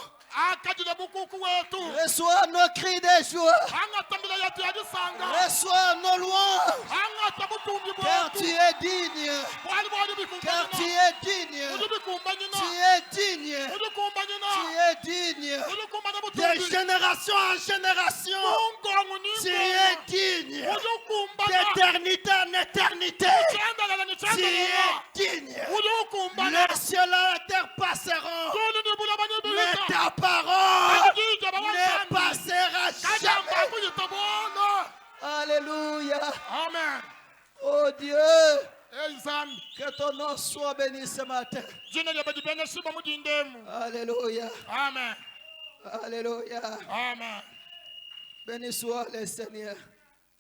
Speaker 3: akajile bukuku wetu,
Speaker 2: Reçois nos cris de joie.
Speaker 3: angatambila yetu yadisanga,
Speaker 2: Reçois nos louanges.
Speaker 3: angata butumbi
Speaker 2: Car tu
Speaker 3: bwetu,
Speaker 2: es digne.
Speaker 3: bwali bwali
Speaker 2: Car tu
Speaker 3: bikumbanyina,
Speaker 2: es digne.
Speaker 3: uli bikumba
Speaker 2: Tu
Speaker 3: nyina,
Speaker 2: es digne.
Speaker 3: uli kumba nyina,
Speaker 2: Tu es digne.
Speaker 3: uli kumba na
Speaker 2: De
Speaker 3: butumbi,
Speaker 2: génération en génération,
Speaker 3: mungongu
Speaker 2: tu es
Speaker 3: ningongu,
Speaker 2: digne.
Speaker 3: uli kumba na,
Speaker 2: D'éternité en éternité,
Speaker 3: chendelela ni
Speaker 2: tu
Speaker 3: chendelela,
Speaker 2: es Le ciel et la terre passeront. Mais ta parole ne passera jamais. Alléluia.
Speaker 3: Amen.
Speaker 2: Oh Dieu,
Speaker 3: Nzambi.
Speaker 2: que ton nom soit béni ce matin.
Speaker 3: Jina lya badibena shiba mudindemu.
Speaker 2: Alléluia.
Speaker 3: Amen.
Speaker 2: Alléluia.
Speaker 3: Amen.
Speaker 2: Béni soit le Seigneur.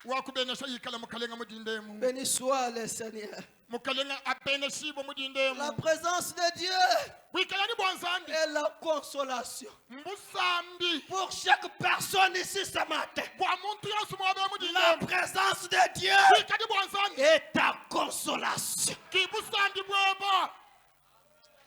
Speaker 3: Wakubena shayikala mukalenga mudindemu.
Speaker 2: Béni soit le Seigneur.
Speaker 3: Mukalenga apena shiba mudindemu.
Speaker 2: La présence de Dieu
Speaker 3: Wikalani bwanzambi.
Speaker 2: est la consolation
Speaker 3: Mbusambi.
Speaker 2: pour chaque personne ici ce matin.
Speaker 3: Bwa muntu yasu mwabe
Speaker 2: La
Speaker 3: mudindemu.
Speaker 2: présence de Dieu
Speaker 3: Wikali bwanzambi.
Speaker 2: est ta consolation.
Speaker 3: Kibusambi bweba.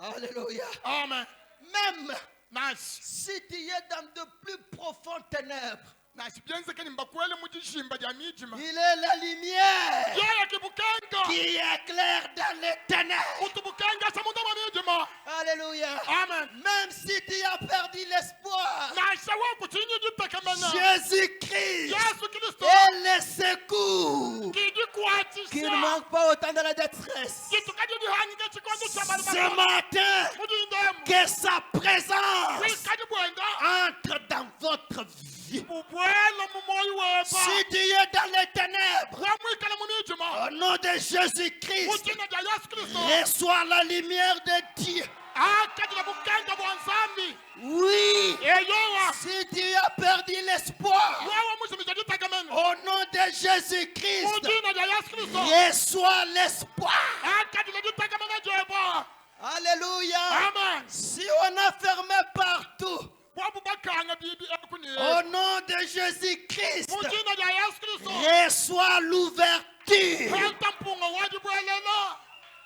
Speaker 2: Alléluia.
Speaker 3: Amen.
Speaker 2: Même
Speaker 3: Nice.
Speaker 2: si tu es dans de plus profondes ténèbres,
Speaker 3: Nice. Byenzekani mbakwele mujishimba lya mijima.
Speaker 2: il est la lumière
Speaker 3: Yeye kibukenga.
Speaker 2: qui éclaire dans les ténèbres.
Speaker 3: Kutubukenga samunda mamijima.
Speaker 2: Alléluia.
Speaker 3: Amen.
Speaker 2: Même si tu as perdu l'espoir,
Speaker 3: Nice. Wakutinyi dipekamena.
Speaker 2: Jésus-Christ
Speaker 3: Yesu Kristo.
Speaker 2: est le secours qui
Speaker 3: Kidikwatisha.
Speaker 2: ne manque pas autant de la détresse.
Speaker 3: Kitukadi dihangike chikondo cha bali
Speaker 2: Ce
Speaker 3: bali.
Speaker 2: matin,
Speaker 3: Mudindemu.
Speaker 2: que sa présence
Speaker 3: Wikadi bwenga.
Speaker 2: entre dans votre vie.
Speaker 3: Bubwela mumoyi weba.
Speaker 2: Si tu es dans les ténèbres,
Speaker 3: Wamwikala mumijima.
Speaker 2: au nom de Jésus-Christ,
Speaker 3: Mujina lya Yesu Kristo.
Speaker 2: reçois la lumière de Dieu.
Speaker 3: Akadila bukenga bwanzambi.
Speaker 2: Oui,
Speaker 3: Eyowa.
Speaker 2: si tu as perdu l'espoir,
Speaker 3: Wawa mujimija ditakamena.
Speaker 2: au nom de Jésus-Christ,
Speaker 3: Mujina lya Yesu Kristo.
Speaker 2: reçois l'espoir.
Speaker 3: Akadila ditakamena jeba.
Speaker 2: Alléluia.
Speaker 3: Amen.
Speaker 2: Si on a fermé partout,
Speaker 3: Wabubakanga bibi ekuni.
Speaker 2: au nom de Jésus-Christ,
Speaker 3: Mujina lya Yesu Kristo.
Speaker 2: reçois l'ouverture.
Speaker 3: Penta mpunga wajibwelela.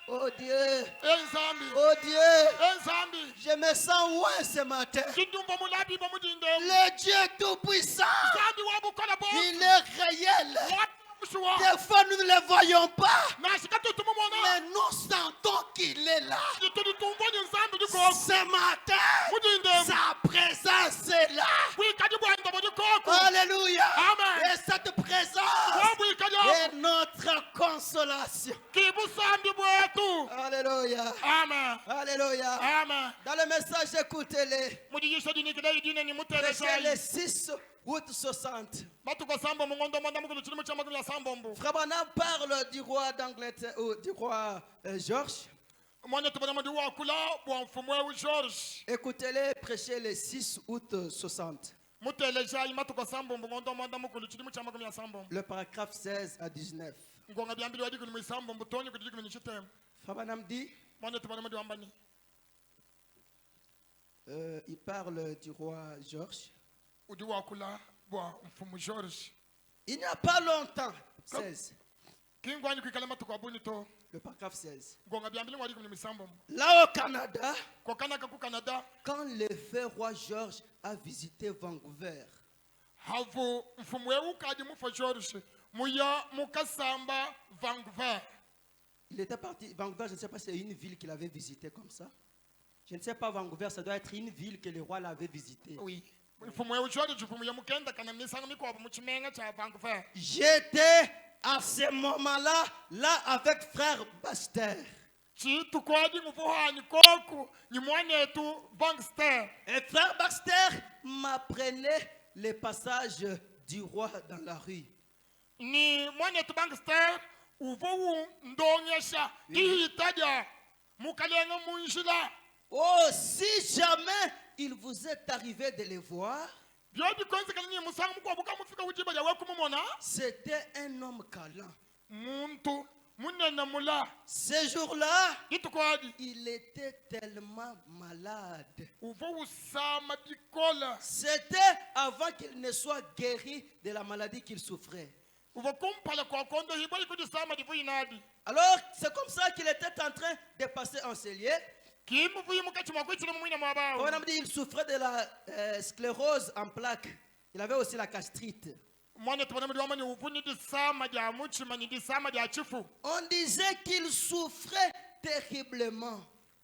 Speaker 2: Oh Dieu,
Speaker 3: Enzambi.
Speaker 2: oh Dieu,
Speaker 3: Enzambi.
Speaker 2: je me sens loin ce matin.
Speaker 3: Kidumba mulabi bamujindemu.
Speaker 2: Le Dieu Tout-Puissant,
Speaker 3: Zambi wabukola bo.
Speaker 2: il est réel.
Speaker 3: Wabushwa.
Speaker 2: Des fois, nous ne le voyons pas,
Speaker 3: Nashikatu tumumona.
Speaker 2: mais nous sentons qu'il est là.
Speaker 3: Yitudi tumboni nzambi dikoko.
Speaker 2: Ce matin,
Speaker 3: Mujindemu.
Speaker 2: sa présence est là.
Speaker 3: Wikadi bwanda bodikoko.
Speaker 2: Alléluia.
Speaker 3: Amen.
Speaker 2: Et cette présence
Speaker 3: Wabwikadi.
Speaker 2: est notre consolation.
Speaker 3: Kibusambi bwetu.
Speaker 2: Alléluia.
Speaker 3: Amen.
Speaker 2: Alléluia.
Speaker 3: Amen.
Speaker 2: Dans le message, écoutez-les.
Speaker 3: Mujigisha dini kidai dini ni
Speaker 2: Prêchez
Speaker 3: mutelesai.
Speaker 2: le 6 août 60.
Speaker 3: Batuko sambo mungondo manda mukulu chilimu cha magulu ya sambombo.
Speaker 2: Frère Branham parle du roi d'Angleterre, ou du roi George.
Speaker 3: Mwana tubana madi wa kula bwa mfumwe George.
Speaker 2: Écoutez-les, prêchez le 6 août 60.
Speaker 3: Mutelesai matuko sambo mungondo manda mukulu chilimu cha magulu ya sambombo.
Speaker 2: Le paragraphe 16 à 19.
Speaker 3: Ngonga byambili wadi kuli mwisambombo tonyi kudiki kuli nishitemu.
Speaker 2: Frère Branham dit,
Speaker 3: Mwana tubana madi wambani.
Speaker 2: il parle du roi George.
Speaker 3: Udi wa kula bwa mfumu George.
Speaker 2: Il n'y a pas longtemps, 16,
Speaker 3: Kingwani kwikala matuko abuni to.
Speaker 2: le paragraphe 16.
Speaker 3: Ngonga byambili wadi kuli mwisambombo.
Speaker 2: Là au Canada,
Speaker 3: Kwa kanaka ku Canada.
Speaker 2: quand le feu roi George a visité Vancouver,
Speaker 3: Havu mfumwe ukadi mufa George. Muya mukasamba Vancouver.
Speaker 2: il était parti. Vancouver, je ne sais pas si c'est une ville qu'il avait visitée comme ça. Je ne sais pas, Vancouver, ça doit être une ville que le roi l'avait visitée.
Speaker 3: Oui. Mfumwe George mfumwe mukenda kana misanga mikwabo muchimenga cha Vancouver.
Speaker 2: J'étais à ce moment-là, là avec frère Baxter.
Speaker 3: Chitu kwadi mufuhani koku ni mwanetu Bankster.
Speaker 2: Et frère Baxter m'apprenait les passages du roi dans la rue.
Speaker 3: Ni mwanetu Bankster uvu ndonyesha kihitaja mukalenga munjila.
Speaker 2: Oh, si jamais il vous est arrivé de les voir,
Speaker 3: Byodi konsekana ni musanga mukwabuka mufika ujiba ya wekumumona.
Speaker 2: c'était un homme galant.
Speaker 3: Muntu munena mula.
Speaker 2: Ce jour-là,
Speaker 3: Chitu kwadi
Speaker 2: il était tellement malade.
Speaker 3: uvu usama bikola.
Speaker 2: C'était avant qu'il ne soit guéri de la maladie qu'il souffrait.
Speaker 3: Uvu kumpala kwa kondo hibo ikujisama divu inadi.
Speaker 2: Alors, c'est comme ça qu'il était en train de passer en cellier.
Speaker 3: Kimu vuyi mukachuma kwichile mwina mwabao.
Speaker 2: On a dit qu'il souffrait de la sclérose en plaques. Il avait aussi la gastrite.
Speaker 3: Mwana tubana mudi wamani uvu ni disama dia muchima ni disama dia chifu.
Speaker 2: On disait qu'il souffrait terriblement.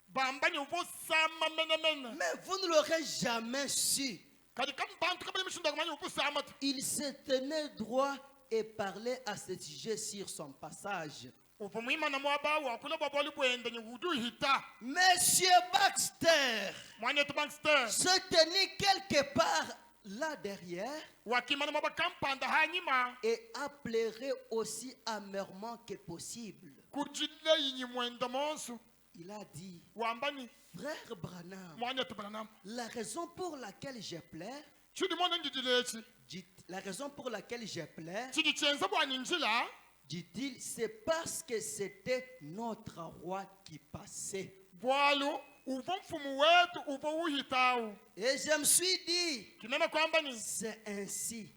Speaker 3: Bamba ni uvu sama mene.
Speaker 2: Mais vous ne l'aurez jamais su.
Speaker 3: Kadi kam bantu kabali mishunda kumani uvu sama tu.
Speaker 2: Il se tenait droit et parlait à ce sujet sur son passage.
Speaker 3: upumwima na mwaba wakula baboli bwende ni wudu hita
Speaker 2: Monsieur Baxter
Speaker 3: mwana tu Baxter
Speaker 2: se tenait quelque part là derrière
Speaker 3: wakima na mwaba kampanda hanyima
Speaker 2: et a pleuré aussi amèrement que possible.
Speaker 3: kujile yinyi mwenda monsu
Speaker 2: Il a dit,
Speaker 3: wambani
Speaker 2: frère Branham,
Speaker 3: mwana tu Branham
Speaker 2: la raison pour laquelle je pleure,
Speaker 3: chudi mwana njidileci
Speaker 2: la raison pour laquelle je pleure,
Speaker 3: chidi chenza bwani njila
Speaker 2: dit-il, c'est parce que c'était notre roi qui passait.
Speaker 3: bwalu uvo mfumu wetu uvo uhitau
Speaker 2: Et je me suis dit,
Speaker 3: kinena kwambani
Speaker 2: c'est ainsi.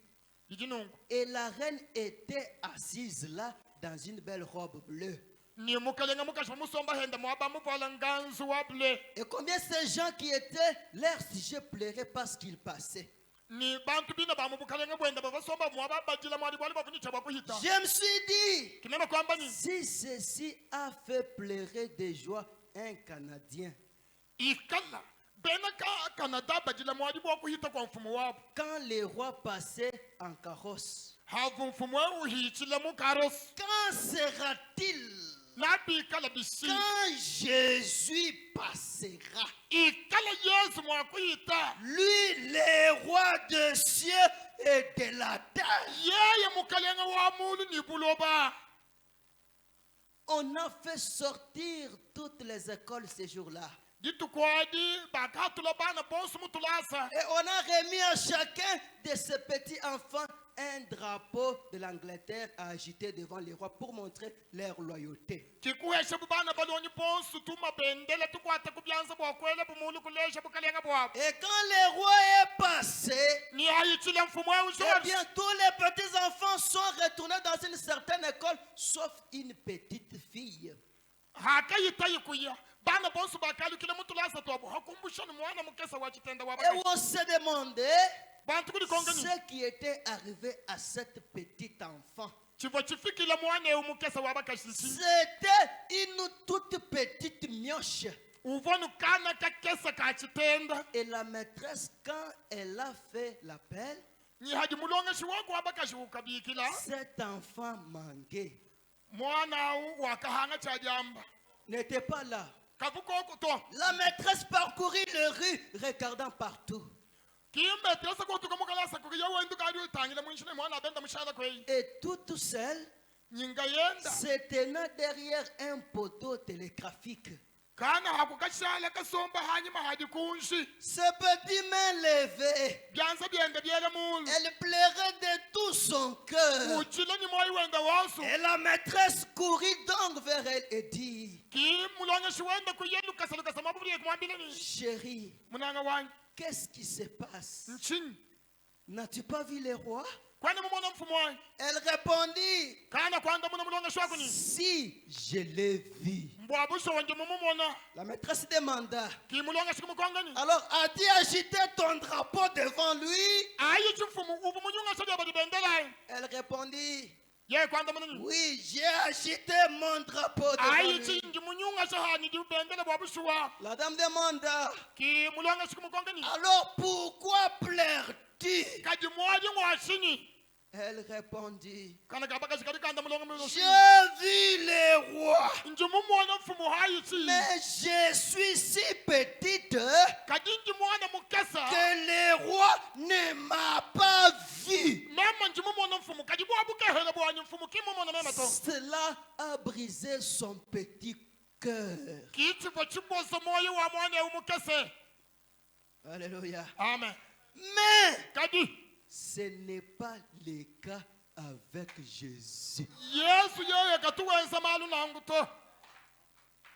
Speaker 3: yijinungu
Speaker 2: Et la reine était assise là dans une belle robe bleue.
Speaker 3: ni mukalenga mukashwa musomba henda mwaba mubwala nganzu wable
Speaker 2: Et combien ces gens qui étaient, leur sujet pleurait parce qu'ils passaient.
Speaker 3: ni bantu bina ba mubukalenga bwenda bavasomba mwaba bajila mwali bwali bavunyita bakuhita
Speaker 2: Je me suis dit,
Speaker 3: kinena kwambani
Speaker 2: si ceci a fait pleurer de joie un Canadien,
Speaker 3: ikala bena ka Canada bajila mwali bwakuhita kwa mfumu wabo
Speaker 2: quand les rois passaient en carrosse,
Speaker 3: havu mfumu we uhitila mukaros
Speaker 2: quand sera-t-il
Speaker 3: nabi ikala bisi
Speaker 2: quand Jésus passera?
Speaker 3: ikala Yesu mwakuhita
Speaker 2: Lui, le roi des cieux et de la terre.
Speaker 3: yeye mukalenga wa mulu ni buloba
Speaker 2: On a fait sortir toutes les écoles ce jour-là.
Speaker 3: ditukwadi bakatula bana bonsu mutulasa
Speaker 2: Et on a remis à chacun de ces petits enfants un drapeau de l'Angleterre à agiter devant les rois pour montrer leur loyauté.
Speaker 3: kikuhesha bubana balonyi bonsu tuma bendela tukwata kubyanza bwakwele bumulu kulesha bukalenga bwabo
Speaker 2: Et quand le roi est passé,
Speaker 3: ni ayichile mfumu we
Speaker 2: eh
Speaker 3: ushorsi
Speaker 2: bien tous les petits enfants sont retournés dans une certaine école, sauf une petite fille.
Speaker 3: hakayita yikuya bana bonsu bakalukile mutulasa twabo hakumbushani mwana mukesa wa chitenda
Speaker 2: Et
Speaker 3: wabakashi
Speaker 2: on se demandait
Speaker 3: bantu kuli kongani
Speaker 2: ce qui était arrivé à cette petite enfant.
Speaker 3: chivo chifikile mwana eu mukesa wabakashi
Speaker 2: C'était une toute petite mioche.
Speaker 3: uvonu kana kakesa ka chitenda
Speaker 2: Et la maîtresse, quand elle a fait l'appel,
Speaker 3: ni haji mulongeshi wako wabakashi ukabikila
Speaker 2: cet enfant manqué
Speaker 3: mwana u wakahanga cha jamba
Speaker 2: n'était pas là.
Speaker 3: kavukoko to
Speaker 2: La maîtresse parcourit les rues, regardant partout.
Speaker 3: kimbe tesa kotuka mukalasa kukiya wendu kadi utangile mwinshine mwana abenda mushala kwei
Speaker 2: Et toute seule,
Speaker 3: nyinga yenda
Speaker 2: se tenant derrière un poteau télégraphique.
Speaker 3: kana hakukashala kasomba hanyuma haji kunshi
Speaker 2: Ses petites mains levées,
Speaker 3: byanza byende byele mulu
Speaker 2: elle pleurait de tout son cœur.
Speaker 3: uchile ni moyi wenda wansu
Speaker 2: Et la maîtresse courut donc vers elle et dit,
Speaker 3: ki mulongeshi wenda kuyelukasa lukasa mabubuliye kumwambile ni
Speaker 2: chérie,
Speaker 3: munanga wanyi
Speaker 2: qu'est-ce qui se passe?
Speaker 3: nchini
Speaker 2: N'as-tu pas vu les rois?
Speaker 3: kwani mumona mfumu wanyi
Speaker 2: Elle répondit,
Speaker 3: kana kwanga muna mulongeshi wako ni
Speaker 2: si, je l'ai vu.
Speaker 3: mbwabusho wanje mumumona
Speaker 2: La maîtresse demanda,
Speaker 3: ki mulongeshi kumukongani
Speaker 2: alors as-tu agité ton drapeau devant lui?
Speaker 3: ayi chimfumu ubu munyunga sadia badi bendela
Speaker 2: Elle répondit,
Speaker 3: ye kwanda munani
Speaker 2: oui, j'ai agité mon drapeau devant
Speaker 3: ayi
Speaker 2: lui.
Speaker 3: chinji munyunga sahani di bendela bwabushuwa
Speaker 2: La dame demanda,
Speaker 3: ki mulongeshi kumukongani
Speaker 2: alors pourquoi pleures-tu?
Speaker 3: kaji mwaji ngwashini
Speaker 2: Elle répondit,
Speaker 3: kana kabakashi kadi kanda mulonga mulonga
Speaker 2: j'ai vu les rois,
Speaker 3: nji mumona mfumu hayi chi
Speaker 2: mais je suis si petite
Speaker 3: kadi nji mwana mukesa
Speaker 2: que le roi ne m'a pas vu.
Speaker 3: mema nji mumona mfumu kadi bwabukehela bwanyi mfumu ki mumona mema to
Speaker 2: Cela a brisé son petit cœur.
Speaker 3: kichivo chiboso moyo wa mwana eu mukese
Speaker 2: Alléluia.
Speaker 3: amen
Speaker 2: Mais
Speaker 3: kadi
Speaker 2: ce n'est pas le cas avec Jésus.
Speaker 3: yesu yeye katuwenza malu nangu to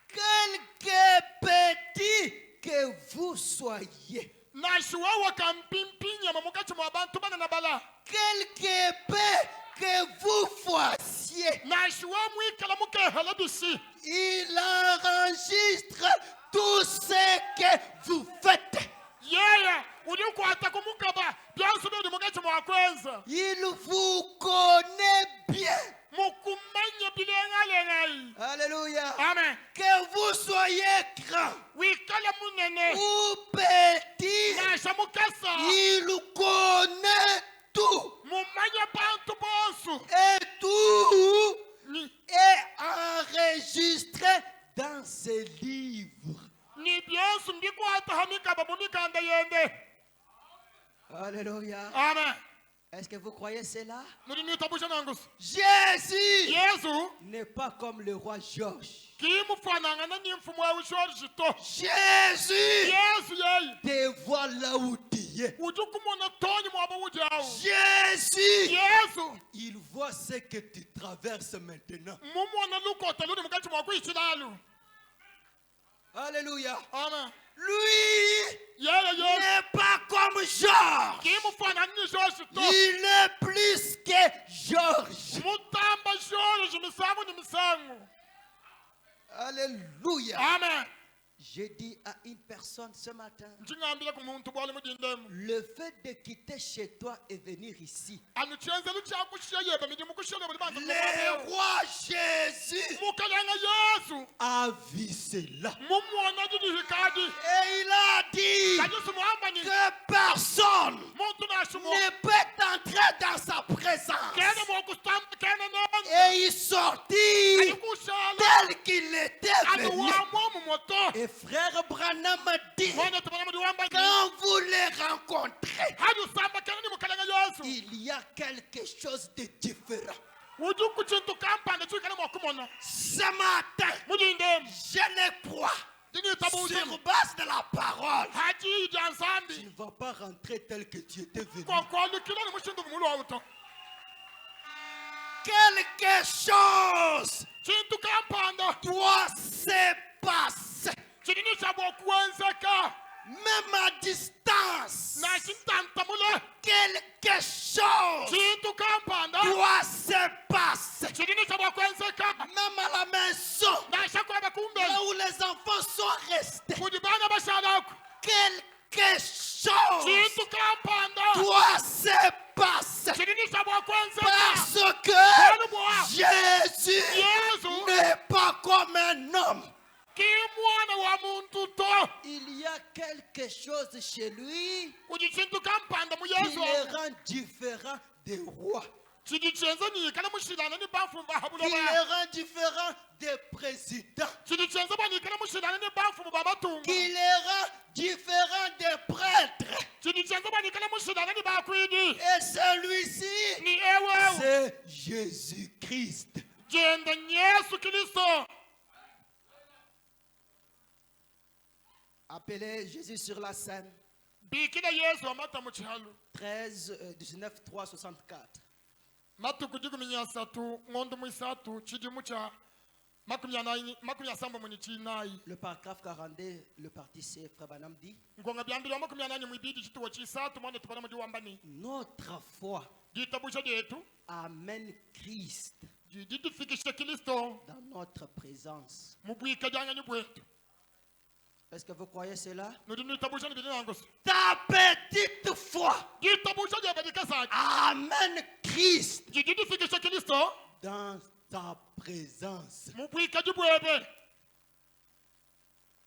Speaker 2: Quelque petit que vous soyez,
Speaker 3: nashiwa wakampimpinya mamukachi mwa bantu bana na bala
Speaker 2: quelque peu que vous fassiez,
Speaker 3: nashiwa mwikala mukehela bisi
Speaker 2: il enregistre tout ce que vous faites.
Speaker 3: yeye ulikwata kumukaba byansu bindi mukachi mwa kwenza
Speaker 2: Il vous connaît bien.
Speaker 3: mukumanya bilengalengai
Speaker 2: Alléluia.
Speaker 3: amen
Speaker 2: Que vous soyez grand
Speaker 3: wikala munene
Speaker 2: ou petit,
Speaker 3: nasha mukesa
Speaker 2: il connaît tout.
Speaker 3: mumanya bantu bosu
Speaker 2: Et tout
Speaker 3: ni
Speaker 2: est enregistré dans ses livres.
Speaker 3: ni byesu mbikwata hamikaba mu mikanda yende.
Speaker 2: Alléluia.
Speaker 3: Amen.
Speaker 2: Est-ce que vous croyez cela?
Speaker 3: Muri nitabusha nangusa.
Speaker 2: Jésus
Speaker 3: Yesu
Speaker 2: n'est pas comme le roi Georges.
Speaker 3: kimufanana n'imfumu wa George to.
Speaker 2: Jésus
Speaker 3: Yesu yeye
Speaker 2: te voit là où tu es.
Speaker 3: ujukumona tonyi mwaba wujawo.
Speaker 2: Jésus,
Speaker 3: Yesu
Speaker 2: il voit ce que tu traverses maintenant.
Speaker 3: mumona lukota luli mukati mwa kwichilalu.
Speaker 2: Alléluia.
Speaker 3: Amen.
Speaker 2: Lui
Speaker 3: Yeye Yesu
Speaker 2: n'est pas comme Georges.
Speaker 3: kimufanana ni George to.
Speaker 2: Il est plus que Georges.
Speaker 3: Mutamba George misangu ni misangu.
Speaker 2: Alléluia.
Speaker 3: Amen.
Speaker 2: J'ai dit à une personne ce matin,
Speaker 3: Njingambira ku muntu bwali mudindemu.
Speaker 2: le fait de quitter chez toi et venir ici,
Speaker 3: Anuchenze luchakushiye bamidimu kushiye bali banza
Speaker 2: le roi Jésus
Speaker 3: mukalanga Yesu
Speaker 2: a vu cela.
Speaker 3: mumwona didihikadi
Speaker 2: Et il a dit
Speaker 3: kajusu muhambani
Speaker 2: que personne
Speaker 3: muntu nashumo
Speaker 2: ne peut entrer dans sa présence
Speaker 3: kene mwokusamba kene nene
Speaker 2: et y sortir
Speaker 3: ayikushala
Speaker 2: tel qu'il était venu.
Speaker 3: anuwamo mu moto.
Speaker 2: Et frère Branham dit,
Speaker 3: Mwana tubana mu wambani
Speaker 2: quand vous les rencontrez,
Speaker 3: hajusamba kene ni mukalanga Yesu
Speaker 2: il y a quelque chose de différent.
Speaker 3: ujuku chintu kampanda chikana mwakumona
Speaker 2: Ce matin,
Speaker 3: mudindemu
Speaker 2: je ne crois
Speaker 3: dini tabuzi
Speaker 2: sur base de la parole.
Speaker 3: haji
Speaker 2: Tu
Speaker 3: jansambi
Speaker 2: ne vas pas rentrer tel que tu étais venu.
Speaker 3: kokolu kilani mushindu mulu auto
Speaker 2: Quelque chose
Speaker 3: chintu kampanda
Speaker 2: doit se passer.
Speaker 3: chidini chabo kuwenzeka
Speaker 2: Même à distance,
Speaker 3: na chintantamule
Speaker 2: quelque chose
Speaker 3: chintu kampanda
Speaker 2: doit se passer.
Speaker 3: chidini chabo kuwenzeka
Speaker 2: Même à la maison,
Speaker 3: na shakwaba kumbe
Speaker 2: là où les enfants sont restés,
Speaker 3: kudi bana bashalako
Speaker 2: quelque chose
Speaker 3: chintu kampanda
Speaker 2: doit se passer.
Speaker 3: chidini chabo kuwenzeka
Speaker 2: Parce que Jésus
Speaker 3: Yesu
Speaker 2: n'est pas comme un homme.
Speaker 3: kimwana wa muntu to
Speaker 2: Il y a quelque chose chez lui
Speaker 3: kudi chintu kampanda mu
Speaker 2: qui
Speaker 3: Yesu
Speaker 2: le rend différent des rois,
Speaker 3: chidi chenze ni kana mushilana ni bafu
Speaker 2: qui
Speaker 3: bahabulo
Speaker 2: le
Speaker 3: ba
Speaker 2: rend différent des présidents,
Speaker 3: chidi chenze bani kana mushilana ni bafu babatunga
Speaker 2: qui le rend différent des prêtres.
Speaker 3: chidi chenze bani kana mushilana ni bakwidi
Speaker 2: Et celui-ci,
Speaker 3: ni ewe
Speaker 2: c'est Jésus-Christ.
Speaker 3: jenda Yesu Kristo.
Speaker 2: Appelez Jésus sur la scène.
Speaker 3: Bikira Yesu amata mu kihalu
Speaker 2: 19, 3, 64.
Speaker 3: matuku jigumi nyasatu ngondo mu isatu chidimu cha makumya samba mu chinayi
Speaker 2: Le paragraphe 42, le parti C, Frère Branham dit,
Speaker 3: ngonga byambira makumya nanye mu ibidi chituwa chisatu mwana tubana mu diwambani
Speaker 2: notre foi
Speaker 3: gitabusha jetu
Speaker 2: amène Christ
Speaker 3: gidifikisha Kristo
Speaker 2: dans notre présence.
Speaker 3: mu bwika janga ni bwetu.
Speaker 2: Est-ce que vous croyez cela?
Speaker 3: Nudini tabusha ni bidina ngos
Speaker 2: Ta petite foi
Speaker 3: gitabusha je badika sa
Speaker 2: amène Christ
Speaker 3: gidifikisha Kristo
Speaker 2: dans ta présence.
Speaker 3: mu bwika jibwebe.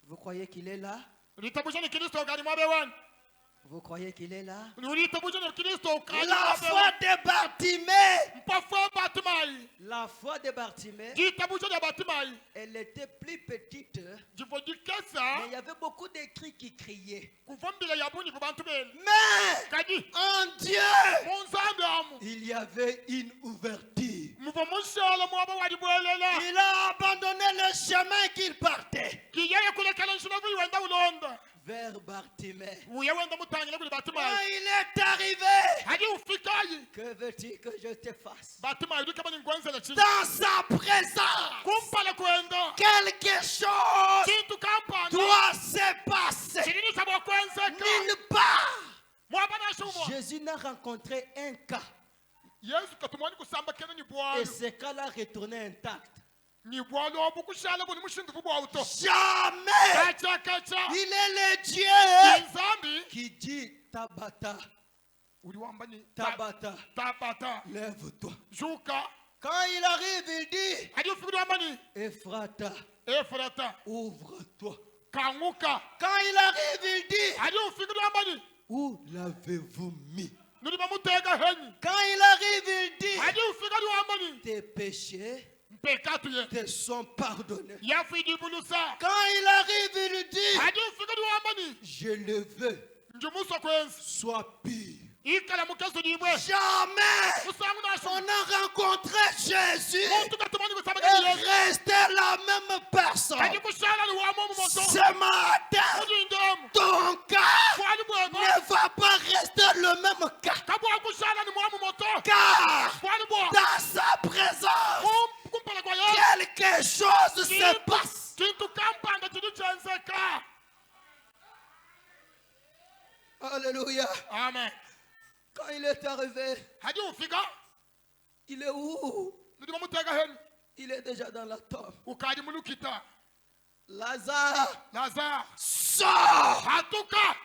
Speaker 2: Vous croyez qu'il est là?
Speaker 3: Litabusha ni Kristo gari mwabewan
Speaker 2: Vous croyez qu'il est là?
Speaker 3: litabusha ni Kristo kali
Speaker 2: La foi de Bartimée,
Speaker 3: mpafa batimai
Speaker 2: la foi de Bartimée,
Speaker 3: gitabusha ya batimai
Speaker 2: elle était plus petite,
Speaker 3: jifo
Speaker 2: mais
Speaker 3: jikesa
Speaker 2: il y avait beaucoup de cris qui criaient.
Speaker 3: kuvombila yabuni kubantu benu
Speaker 2: Mais
Speaker 3: kadi
Speaker 2: en Dieu,
Speaker 3: munzambi amu
Speaker 2: il y avait une ouverture.
Speaker 3: muvo mushala mwaba wadi bwelela
Speaker 2: Il a abandonné le chemin qu'il partait
Speaker 3: kiyeye kulekala nshunavu wenda ulonda
Speaker 2: vers Bartimée.
Speaker 3: uye wenda mutangile kuli
Speaker 2: Quand
Speaker 3: batimai
Speaker 2: il est arrivé,
Speaker 3: hadi ufikayi
Speaker 2: que veux-tu que je te fasse?
Speaker 3: batimai dukaba ni ngwenzela chi
Speaker 2: Dans sa présence,
Speaker 3: kumpala kwenda
Speaker 2: quelque chose
Speaker 3: chintu kampanda
Speaker 2: doit se passer.
Speaker 3: chilini sabo kwenzeka
Speaker 2: Nulle part.
Speaker 3: mwaba nashumo
Speaker 2: Jésus n'a rencontré un cas
Speaker 3: Yesu katumwani kusamba kene ni
Speaker 2: et
Speaker 3: bwalo
Speaker 2: ce cas-là retourné intact.
Speaker 3: ni bwalo obukushala buni mushindu bwauto
Speaker 2: Jamais.
Speaker 3: kacha kacha
Speaker 2: Il est le Dieu
Speaker 3: nzambi
Speaker 2: qui dit Tabata,
Speaker 3: uliwamba ni
Speaker 2: Tabata,
Speaker 3: tabata
Speaker 2: lève-toi.
Speaker 3: juka
Speaker 2: Quand il arrive, il dit
Speaker 3: hadi ufikiri wamba ni
Speaker 2: Ephrata,
Speaker 3: Efrata
Speaker 2: ouvre-toi.
Speaker 3: kanguka
Speaker 2: Quand il arrive, il dit
Speaker 3: hadi ufikiri wamba ni
Speaker 2: où l'avez-vous mis?
Speaker 3: nuri bamutega henyi
Speaker 2: Quand il arrive, il dit
Speaker 3: hadi ufikiri wamba ni
Speaker 2: tes péchés
Speaker 3: mpekatu ye
Speaker 2: te sont pardonnés.
Speaker 3: yafidi bulusa
Speaker 2: Quand il arrive, il dit,
Speaker 3: adi ufika duwambani
Speaker 2: je le veux,
Speaker 3: njumuso kwenzi
Speaker 2: sois pur.
Speaker 3: ikala mukezo dibwe
Speaker 2: Jamais
Speaker 3: musangu
Speaker 2: on
Speaker 3: nasho
Speaker 2: a rencontré Jésus
Speaker 3: muntu gatumani
Speaker 2: et
Speaker 3: kusabagani yesu
Speaker 2: resté la même personne.
Speaker 3: adi kushala ni wamo mu moto
Speaker 2: Ce matin,
Speaker 3: adi ndemu
Speaker 2: ton cas
Speaker 3: kwali bwebo
Speaker 2: ne va pas rester le même cas.
Speaker 3: kabwa kushala ni mwamu moto
Speaker 2: Car
Speaker 3: kwali bwa
Speaker 2: dans sa présence,
Speaker 3: kumpala kwa yesu
Speaker 2: quelque chose se passe.
Speaker 3: kintu kampanda kidi chenzeka.
Speaker 2: Alléluia.
Speaker 3: Amen.
Speaker 2: Quand il est arrivé,
Speaker 3: Hadi ufika
Speaker 2: il est où?
Speaker 3: ndimo mutega heni
Speaker 2: Il est déjà dans la tombe.
Speaker 3: ukadi mulukita
Speaker 2: Lazare,
Speaker 3: Lazare
Speaker 2: sors!
Speaker 3: hatuka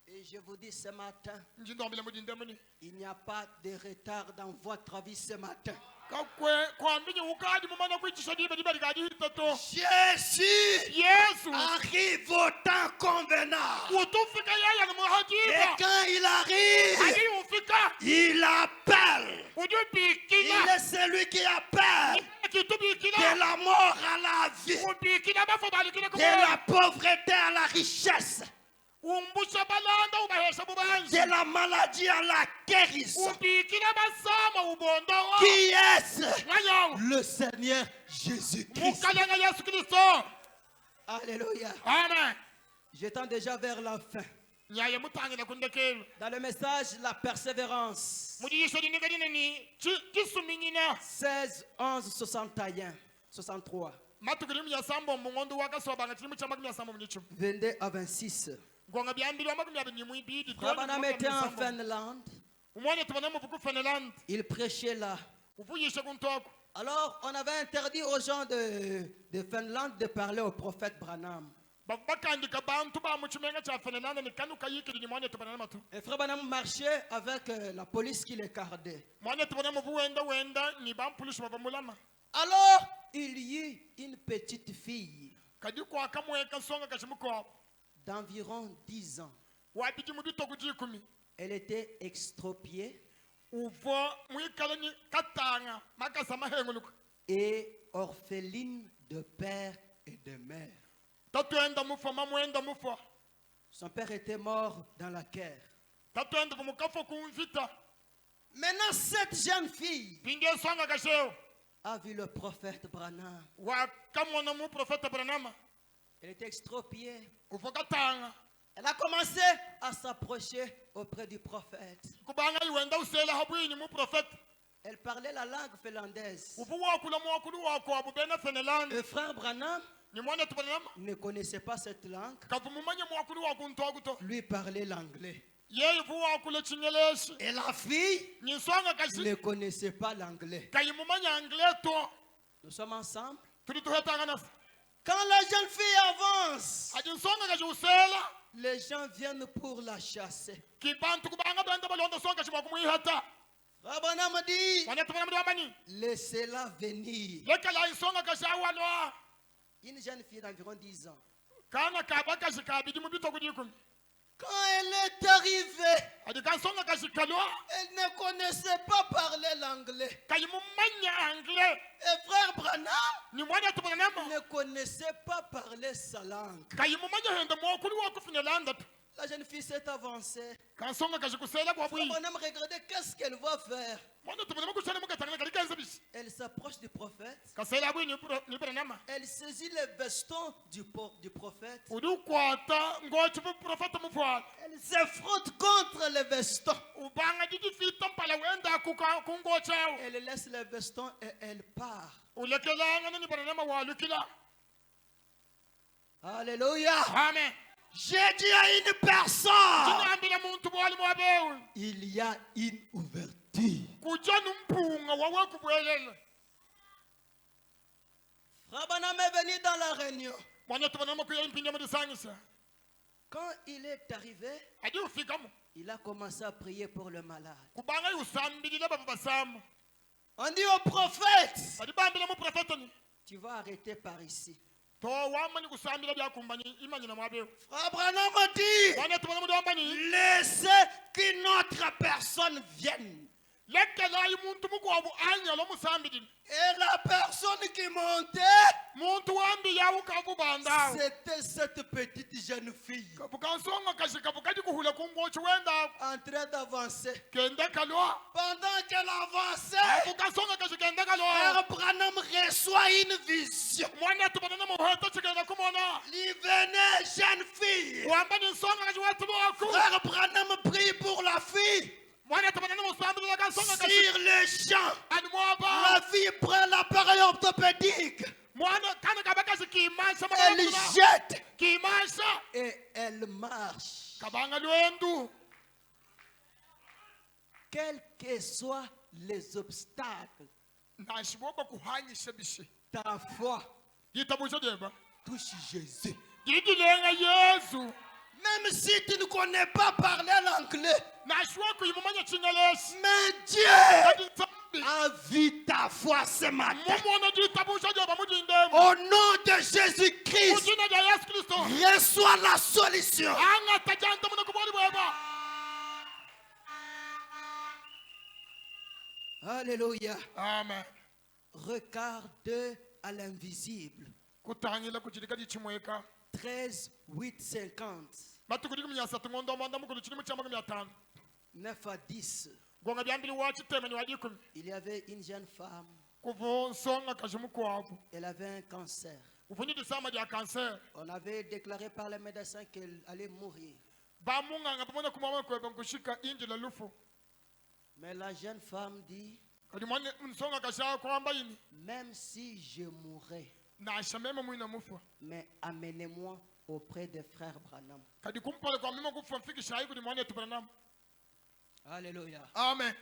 Speaker 2: Et je vous dis ce matin,
Speaker 3: njindombile mudindemuni
Speaker 2: il n'y a pas de retard dans votre vie ce matin.
Speaker 3: kakwe kwambinye ukadi mumana kwichisha dibe dibe likadi hitoto
Speaker 2: Jésus
Speaker 3: Yesu
Speaker 2: arrive au temps convenable.
Speaker 3: utufika yeye ni
Speaker 2: Et
Speaker 3: muhajiba
Speaker 2: quand il arrive,
Speaker 3: hadi ufika
Speaker 2: il appelle. Il
Speaker 3: ujubikila
Speaker 2: est celui qui appelle de
Speaker 3: kitubikila
Speaker 2: la mort à la vie,
Speaker 3: ubikila bafo balikile
Speaker 2: de la pauvreté à la richesse,
Speaker 3: umbusha balanda ubahesha bubanzi
Speaker 2: de la maladie à la guérison.
Speaker 3: ubikila basama ubondowa
Speaker 2: Qui est-ce?
Speaker 3: ngayo
Speaker 2: Le Seigneur Jésus-Christ.
Speaker 3: mukalanga Yesu Kristo.
Speaker 2: Alléluia.
Speaker 3: Amen.
Speaker 2: Je tends déjà vers la fin.
Speaker 3: Nyaye mutangila kundekelo
Speaker 2: Dans le message, la persévérance.
Speaker 3: mudigisho dinega dineni kisuminyina
Speaker 2: 16, 11, 61, 63,
Speaker 3: matukiri myasambo mungondo wakasobanga kiri muchamba kumyasambo municho
Speaker 2: 22 à 26.
Speaker 3: ngonga byambiri wamakumi abiri mwibidi
Speaker 2: Abraham était en Finlande.
Speaker 3: umwanya tubona mu buku Finland
Speaker 2: Il prêchait là.
Speaker 3: uvuyishe kuntoko
Speaker 2: Alors, on avait interdit aux gens de Finlande de parler au prophète Branham.
Speaker 3: bakandika bantu ba mu kimenga kya Finland ni kanuka yikiri ni mwanya tubona mato
Speaker 2: Et frère Branham marchait avec la police qui les gardait.
Speaker 3: mwanya tubona mu wenda ni bampulisha bava mulama
Speaker 2: Alors, il y eut une petite fille
Speaker 3: kadi kwa kamweka songa kashimuko
Speaker 2: d'environ 10 ans.
Speaker 3: wabiji mu bitoku jikumi
Speaker 2: Elle était extropiée
Speaker 3: uvo mwikala ni katanga makasa mahenguluka
Speaker 2: et orpheline de père et de mère.
Speaker 3: tatwenda mufo mamwenda mufo
Speaker 2: Son père était mort dans la guerre.
Speaker 3: tatwenda mukafo kumvita
Speaker 2: Maintenant, cette jeune fille
Speaker 3: pinge songa kasheo
Speaker 2: a vu le prophète Branham.
Speaker 3: wakamwona mu profeta Branham
Speaker 2: Elle était extropiée.
Speaker 3: uvo katanga
Speaker 2: Elle a commencé à s'approcher auprès du prophète.
Speaker 3: kubanga iwenda usela habwini mu profeta
Speaker 2: Elle parlait la langue finlandaise.
Speaker 3: uvo wakula mwakulu wako abubena Finland
Speaker 2: Le frère Branham
Speaker 3: ni mwanya tubona
Speaker 2: ne connaissait pas cette langue.
Speaker 3: kavumumanye mwakulu wako ntoguto
Speaker 2: Lui parlait l'anglais.
Speaker 3: yeye uvo wakula chinyeleshi
Speaker 2: Et la fille
Speaker 3: ni songa kashi
Speaker 2: ne connaissait pas l'anglais.
Speaker 3: kayimumanya angleto
Speaker 2: Nous sommes ensemble.
Speaker 3: tuli tuhetanga nasi
Speaker 2: Quand la jeune fille avance,
Speaker 3: adi songa kashi usela
Speaker 2: les gens viennent pour la chasser.
Speaker 3: kibantu kubanga benda balonda songa kashi bakumwihata
Speaker 2: Frère Branham dit,
Speaker 3: mwanya tubona muri wamani
Speaker 2: laissez-la venir.
Speaker 3: lekala isonga kashi awalwa
Speaker 2: Une jeune fille d'environ 10 ans.
Speaker 3: kana kaba kashi kabidi mu bitoku jikumi
Speaker 2: Quand elle est arrivée,
Speaker 3: adi kasonga kashi kalwa
Speaker 2: elle ne connaissait pas parler l'anglais.
Speaker 3: kayimumanya anglais
Speaker 2: Et frère Branham
Speaker 3: ni mwanya tubona
Speaker 2: ne connaissait pas parler sa langue.
Speaker 3: kayimumanya henda mwakulu wako Finland
Speaker 2: La jeune fille s'est avancée.
Speaker 3: kasonga kashi kusela kwa
Speaker 2: Frère
Speaker 3: bwi
Speaker 2: Branham regardait qu'est-ce qu'elle va faire.
Speaker 3: mwanya tubona mukushala mukatanga kali kanza bisi
Speaker 2: Elle s'approche du prophète.
Speaker 3: kasela bwi ni Branham
Speaker 2: Elle saisit les vestons du prophète.
Speaker 3: udukwata ngochi mu profeta mufwala
Speaker 2: Elle se frotte contre les vestons.
Speaker 3: ubanga didi fita mpala wenda kungochawo
Speaker 2: Elle laisse les vestons et elle part.
Speaker 3: ulekelanga ni Branham walukila
Speaker 2: Alléluia.
Speaker 3: amen
Speaker 2: J'ai dit à une personne,
Speaker 3: tinambile muntu bwali mwabewe
Speaker 2: il y a une ouverture.
Speaker 3: kuja numpunga wawe kubwelela
Speaker 2: Frère Branham est venu dans la réunion.
Speaker 3: mwanya tubona makuya impinja mu disangisa
Speaker 2: Quand il est arrivé,
Speaker 3: adi ufikamu
Speaker 2: il a commencé à prier pour le malade.
Speaker 3: kubanga yusambilile baba basamu
Speaker 2: On dit au prophète,
Speaker 3: adi bambile mu profeta ni
Speaker 2: tu vas arrêter par ici.
Speaker 3: to wamani kusambila byakumbani imanyina mwabewe
Speaker 2: Frère Branham dit,
Speaker 3: mwanya tubona mu wamani
Speaker 2: laissez qu'une autre personne vienne.
Speaker 3: lekela umuntu mukwabu anyala musambidini
Speaker 2: Et la personne qui montait,
Speaker 3: muntu wambi yawu kabubanda
Speaker 2: c'était cette petite jeune fille
Speaker 3: bukansonga kashika bukadi kuhula kungochi wenda
Speaker 2: en train d'avancer.
Speaker 3: kende kalwa
Speaker 2: Pendant qu'elle avançait,
Speaker 3: bukasonga kashika kende kalwa
Speaker 2: Frère Branham reçoit une vision.
Speaker 3: mwana tubana muheta chikenda kumona
Speaker 2: Il venait, jeune fille.
Speaker 3: wamba ni songa kashwatu loku
Speaker 2: Frère Branham prie pour la fille.
Speaker 3: mwana tubana musambidini kasonga
Speaker 2: Sur
Speaker 3: kashika
Speaker 2: le champ,
Speaker 3: ani mwaba
Speaker 2: la fille prend l'appareil orthopédique.
Speaker 3: mwana kana kabaka sikimasha
Speaker 2: Elle jette
Speaker 3: kimasha
Speaker 2: et elle marche.
Speaker 3: kabanga lwendu
Speaker 2: Quels que soient les obstacles,
Speaker 3: nashiboba kuhanyisha bishi
Speaker 2: ta foi
Speaker 3: yitabusha deba
Speaker 2: touche Jésus.
Speaker 3: yidilenga yesu
Speaker 2: Même si tu ne connais pas parler l'anglais,
Speaker 3: nashiwa kuyimumanya chingelesi
Speaker 2: mais Dieu
Speaker 3: kadi nsambi
Speaker 2: a vu ta foi ce matin.
Speaker 3: mumona yitabusha deba mujindemu
Speaker 2: Au nom de Jésus-Christ,
Speaker 3: mujina lya yesu kristo
Speaker 2: reçois la solution.
Speaker 3: anga tajanta muna kuboli bweba
Speaker 2: Alléluia.
Speaker 3: amen
Speaker 2: Regarde à l'invisible.
Speaker 3: kutangila kuchilika dichimweka
Speaker 2: 13, 8, 50.
Speaker 3: matukudiki mnyasatu ngondo manda mukulu chini muchamaga 500
Speaker 2: 9 à 10.
Speaker 3: gonga byambili wachiteme ni wadikumi
Speaker 2: Il y avait une jeune femme.
Speaker 3: kuvu nsonga kashimukwavu
Speaker 2: Elle avait un cancer.
Speaker 3: uvunyidi sama lya kanser
Speaker 2: On avait déclaré par les médecins qu'elle allait mourir.
Speaker 3: bamunganga pamona kumama kweba nkushika inji la lufu
Speaker 2: Mais la jeune femme dit,
Speaker 3: kadi mwana nsonga kasha kwamba yini
Speaker 2: même si je mourrais,
Speaker 3: nasha mema mwina mufa
Speaker 2: mais amenez-moi auprès des frères Branham.
Speaker 3: kadi kumpale kwa mima kufa mfikisha haiku ni mwana tupanam
Speaker 2: Alléluia.
Speaker 3: amen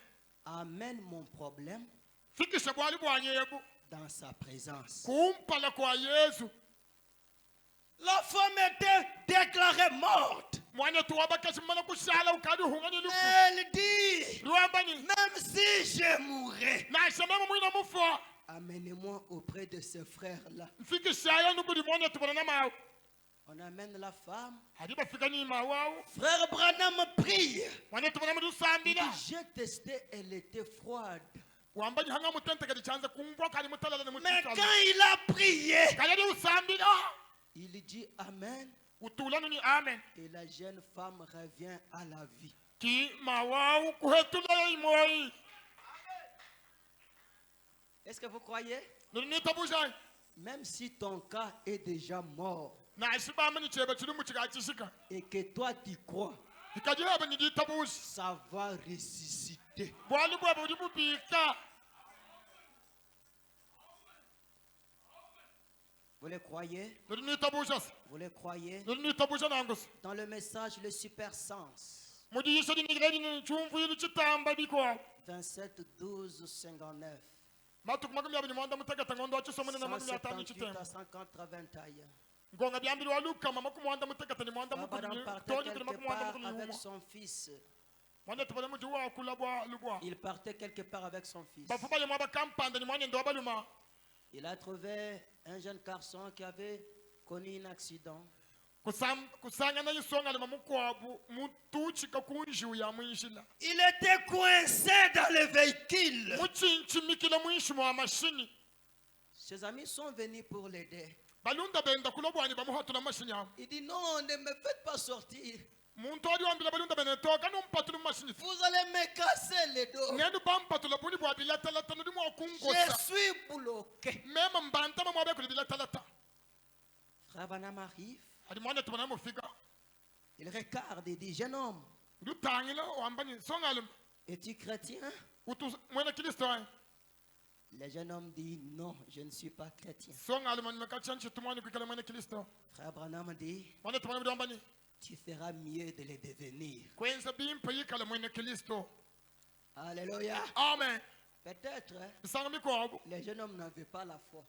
Speaker 2: Amène mon problème
Speaker 3: fikisha bwali bwanyebu
Speaker 2: dans sa présence.
Speaker 3: kumpala kwa yesu
Speaker 2: La femme était déclarée morte.
Speaker 3: mwana tuwaba kashimana kushala ukadi hungani lufu
Speaker 2: Elle dit,
Speaker 3: luambani
Speaker 2: même si je mourrais,
Speaker 3: nasha mema mwina mufa
Speaker 2: amenez-moi auprès de ces frères-là.
Speaker 3: mfikisha ya nubudi mwana tupanama
Speaker 2: On amène la femme.
Speaker 3: hadi bafika ni mawawu
Speaker 2: Frère Branham prie.
Speaker 3: mwana tupanama
Speaker 2: Il
Speaker 3: dusambila
Speaker 2: dit, j'ai testé, elle était froide.
Speaker 3: wambanyi hanga mutente kadi chanza kumbwa kadi mutalala ni
Speaker 2: Mais
Speaker 3: mutitala
Speaker 2: quand il a prié,
Speaker 3: kadi usambila
Speaker 2: il dit Amen.
Speaker 3: utulanu ni amen
Speaker 2: Et la jeune femme revient à la vie.
Speaker 3: ki mawawu kuhetula imoi
Speaker 2: Est-ce que vous croyez?
Speaker 3: ninitabusha
Speaker 2: Même si ton cas est déjà mort
Speaker 3: nashibamani cheba chiri muchikachishika
Speaker 2: et que toi tu crois,
Speaker 3: ikajiraba niditabushi
Speaker 2: ça va ressusciter.
Speaker 3: bwali bwaba buli bubika
Speaker 2: Vous le croyez?
Speaker 3: ninitabusha
Speaker 2: Vous le croyez?
Speaker 3: ninitabusha nangosi
Speaker 2: Dans le message, le super sens,
Speaker 3: mudiyisha dinigiredi ni chumvu yili chitamba bikwa
Speaker 2: 27, 12, 59,
Speaker 3: matuku makumi abiri mwanda mutegeta ngondo wachisomone na makumi atanu
Speaker 2: 178
Speaker 3: chitemba
Speaker 2: à 181.
Speaker 3: ngonga byambiri walukama makumi mwanda mutegeta ni mwanda
Speaker 2: Abraham
Speaker 3: mukumi
Speaker 2: partait
Speaker 3: tonyi kuli
Speaker 2: quelque
Speaker 3: makumi mwanda
Speaker 2: part
Speaker 3: mukumi
Speaker 2: avec
Speaker 3: yuma
Speaker 2: son fils.
Speaker 3: mwanda tubale muji wakula bwa lubwa
Speaker 2: Il partait quelque part avec son fils.
Speaker 3: bafuba ye mwaba kampanda ni mwanya ndo baluma
Speaker 2: Il a trouvé un jeune garçon qui avait connu un accident.
Speaker 3: kusanga na yisonga lima mukwabu mutuchika kunju ya mwinjila
Speaker 2: Il était coincé dans le véhicule.
Speaker 3: muchinchimikile mwishi mwa mashini
Speaker 2: Ses amis sont venus pour l'aider.
Speaker 3: balunda benda kulobwani bamuhatula mashini amu
Speaker 2: Il dit non, ne me faites pas sortir.
Speaker 3: muntu ali wambila balunda benetoka numpatula mashini
Speaker 2: Vous allez me casser les dos.
Speaker 3: ngenu bampatula buli bwa bilatalata nudi mwa
Speaker 2: Je
Speaker 3: kungosa
Speaker 2: suis bloqué.
Speaker 3: mema mbantama mwabekuli bilatalata
Speaker 2: Frère Branham arrive.
Speaker 3: ali mwana tubana mufika
Speaker 2: Il regarde et dit, jeune homme,
Speaker 3: lutangila wambani songalum
Speaker 2: es-tu chrétien?
Speaker 3: utu mwena kristo ay
Speaker 2: Le jeune homme dit, non, je ne suis pas chrétien.
Speaker 3: songalum nimekachanchi tumwani kwikala mwena kristo
Speaker 2: Frère Branham dit,
Speaker 3: mwana tubana mudi wambani
Speaker 2: tu feras mieux de le devenir.
Speaker 3: kwenza bimpa yikala mwena kristo
Speaker 2: Alléluia.
Speaker 3: amen
Speaker 2: Peut-être,
Speaker 3: bisanga mikwabu
Speaker 2: les jeunes hommes n'avaient pas la foi.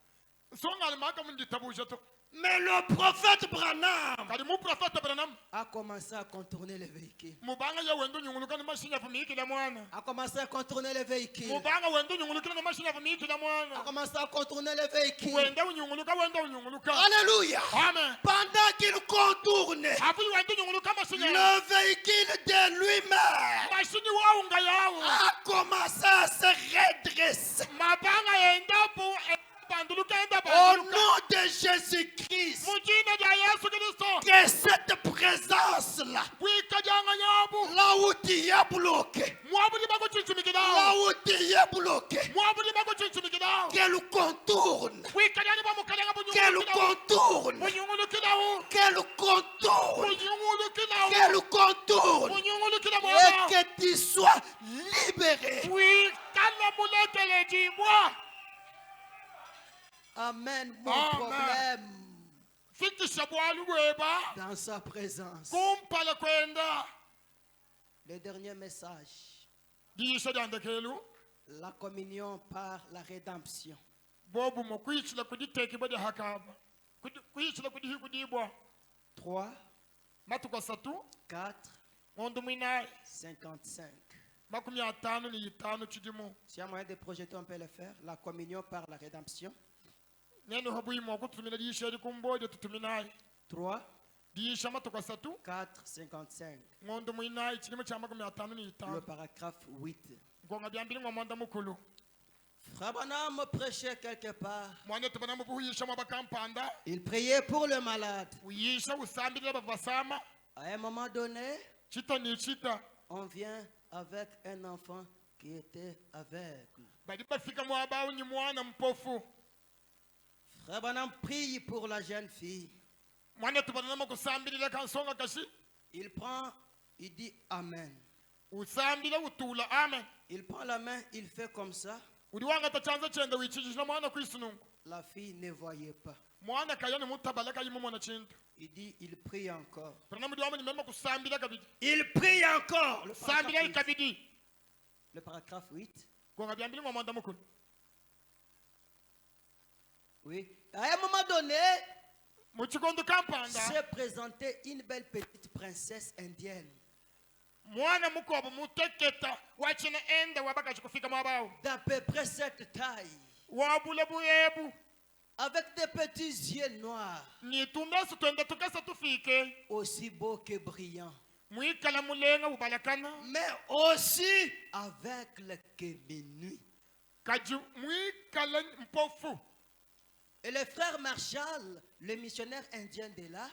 Speaker 3: songalum aka munditabusha to
Speaker 2: Mais le prophète Branham
Speaker 3: kadi muprofeta branam
Speaker 2: a commencé à contourner le véhicule.
Speaker 3: mubanga ya wendo nyunguluka ni mashinya vumikila mwana
Speaker 2: A commencé à contourner le véhicule.
Speaker 3: mubanga wendo nyungulukila ni mashinya vumikila
Speaker 2: A
Speaker 3: mwana
Speaker 2: commencé à contourner le véhicule.
Speaker 3: wenda unyunguluka
Speaker 2: Alléluia.
Speaker 3: amen
Speaker 2: Pendant qu'il contourne
Speaker 3: afu wendo nyunguluka mashinya
Speaker 2: le véhicule de lui-même,
Speaker 3: mashini waunga yawo
Speaker 2: a commencé à se redresser.
Speaker 3: mabanga yenda bu banduluka yenda
Speaker 2: Au
Speaker 3: banduluka
Speaker 2: nom de Jésus-Christ,
Speaker 3: mujina ya Yesu Kristo
Speaker 2: que cette présence-là,
Speaker 3: bwikajanga nyabu
Speaker 2: là où tu es bloqué,
Speaker 3: mwabuli bako chichimikida
Speaker 2: là où tu es bloqué,
Speaker 3: mwabuli bako chichimikida
Speaker 2: qu'elle contourne,
Speaker 3: bwikajani ba mukalanga
Speaker 2: qu'elle
Speaker 3: bunyungulukida
Speaker 2: contourne,
Speaker 3: bunyungulukida
Speaker 2: qu'elle contourne,
Speaker 3: bunyungulukida
Speaker 2: qu'elle contourne,
Speaker 3: bunyungulukida
Speaker 2: et
Speaker 3: mwana
Speaker 2: que tu sois libéré.
Speaker 3: bwikala mulekele jimwa
Speaker 2: Amène mon
Speaker 3: Amen.
Speaker 2: problème
Speaker 3: fikisha bwali weba
Speaker 2: dans sa présence.
Speaker 3: kumpala kwenda
Speaker 2: Le dernier message,
Speaker 3: diyisha dyandekelu
Speaker 2: la communion par la rédemption.
Speaker 3: bobu mo kuyicila kuditekibwa dya hakaba kuyicila kudihikudibwa
Speaker 2: 3,
Speaker 3: matuka 3
Speaker 2: 4,
Speaker 3: ngondo mwinayi
Speaker 2: 55.
Speaker 3: 55 chidimu
Speaker 2: S'il y a moyen de projeter, on peut le faire. La communion par la rédemption.
Speaker 3: neno habuyima okutumira diyisha likumbojo tutuminayi
Speaker 2: 3,
Speaker 3: diyisha matuka 3
Speaker 2: 4, 55.
Speaker 3: ngondo mwinayi chilimu cha 55
Speaker 2: Le paragraphe 8.
Speaker 3: ngonga byambiri ng'omwanda mukulu
Speaker 2: Frère Branham prêchait quelque part.
Speaker 3: mwana tubanamu buhuyisha mwabakampanda
Speaker 2: Il priait pour le malade.
Speaker 3: uyisha usambirira bavasama
Speaker 2: À un moment donné,
Speaker 3: chita ni chita
Speaker 2: on vient avec un enfant qui était aveugle.
Speaker 3: bali bafika mwabawu ni mwana mpofu
Speaker 2: Frère Branham prie pour la jeune fille.
Speaker 3: mwana tubananamu kusambirira kansonga kashi
Speaker 2: Il prend, il dit Amen.
Speaker 3: usambira utula amen
Speaker 2: Il prend la main, il fait comme ça.
Speaker 3: uli wanga tachanza chenda wichijishina mwana kwisunungu
Speaker 2: La fille ne voyait pas.
Speaker 3: mwana kayani mutabala kayimu mwana chintu
Speaker 2: Il dit, il prie encore.
Speaker 3: pranamu diwamu ni mema kusambira kabidi
Speaker 2: Il prie encore.
Speaker 3: sambira ikabidi
Speaker 2: Le paragraphe 8.
Speaker 3: gonga byambiri ng'omwanda mukulu
Speaker 2: Oui. À un moment donné,
Speaker 3: muchikondo kampanda
Speaker 2: s'est présentée une belle petite princesse indienne.
Speaker 3: mwana mukobo muteketa wachina enda wabakachi kufika mwabawu
Speaker 2: D'à peu près cette taille.
Speaker 3: wabule buyebu
Speaker 2: Avec des petits yeux noirs.
Speaker 3: nitumbesu twende tukasa tufike
Speaker 2: Aussi beaux que brillants.
Speaker 3: mwikala mulenga ubalakana
Speaker 2: Mais aussi aveugles que minuit.
Speaker 3: kaji mwikala mpofu
Speaker 2: Et le frère Marshall, le missionnaire indien de là,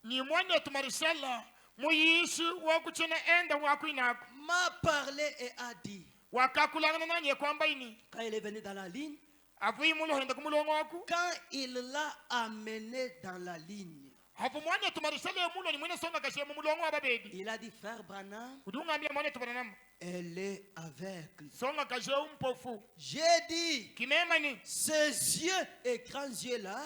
Speaker 3: ni mwana wetu marishala muyishi wakuchina enda wakwinaku
Speaker 2: m'a parlé et a dit,
Speaker 3: wakakulangana nanye kwamba ini
Speaker 2: quand il est venu dans la ligne,
Speaker 3: avuyi mulo henda kumulongo waku
Speaker 2: quand il l'a amené dans la ligne,
Speaker 3: havu mwana wetu marishala yemulo ni mwene songa kashemu mulongo wababedi
Speaker 2: il a dit, frère Branham,
Speaker 3: udungambia mwana wetu bananamu
Speaker 2: elle est aveugle.
Speaker 3: songa kasheu mpofu
Speaker 2: J'ai dit,
Speaker 3: kimemani
Speaker 2: ces yeux et grands yeux-là,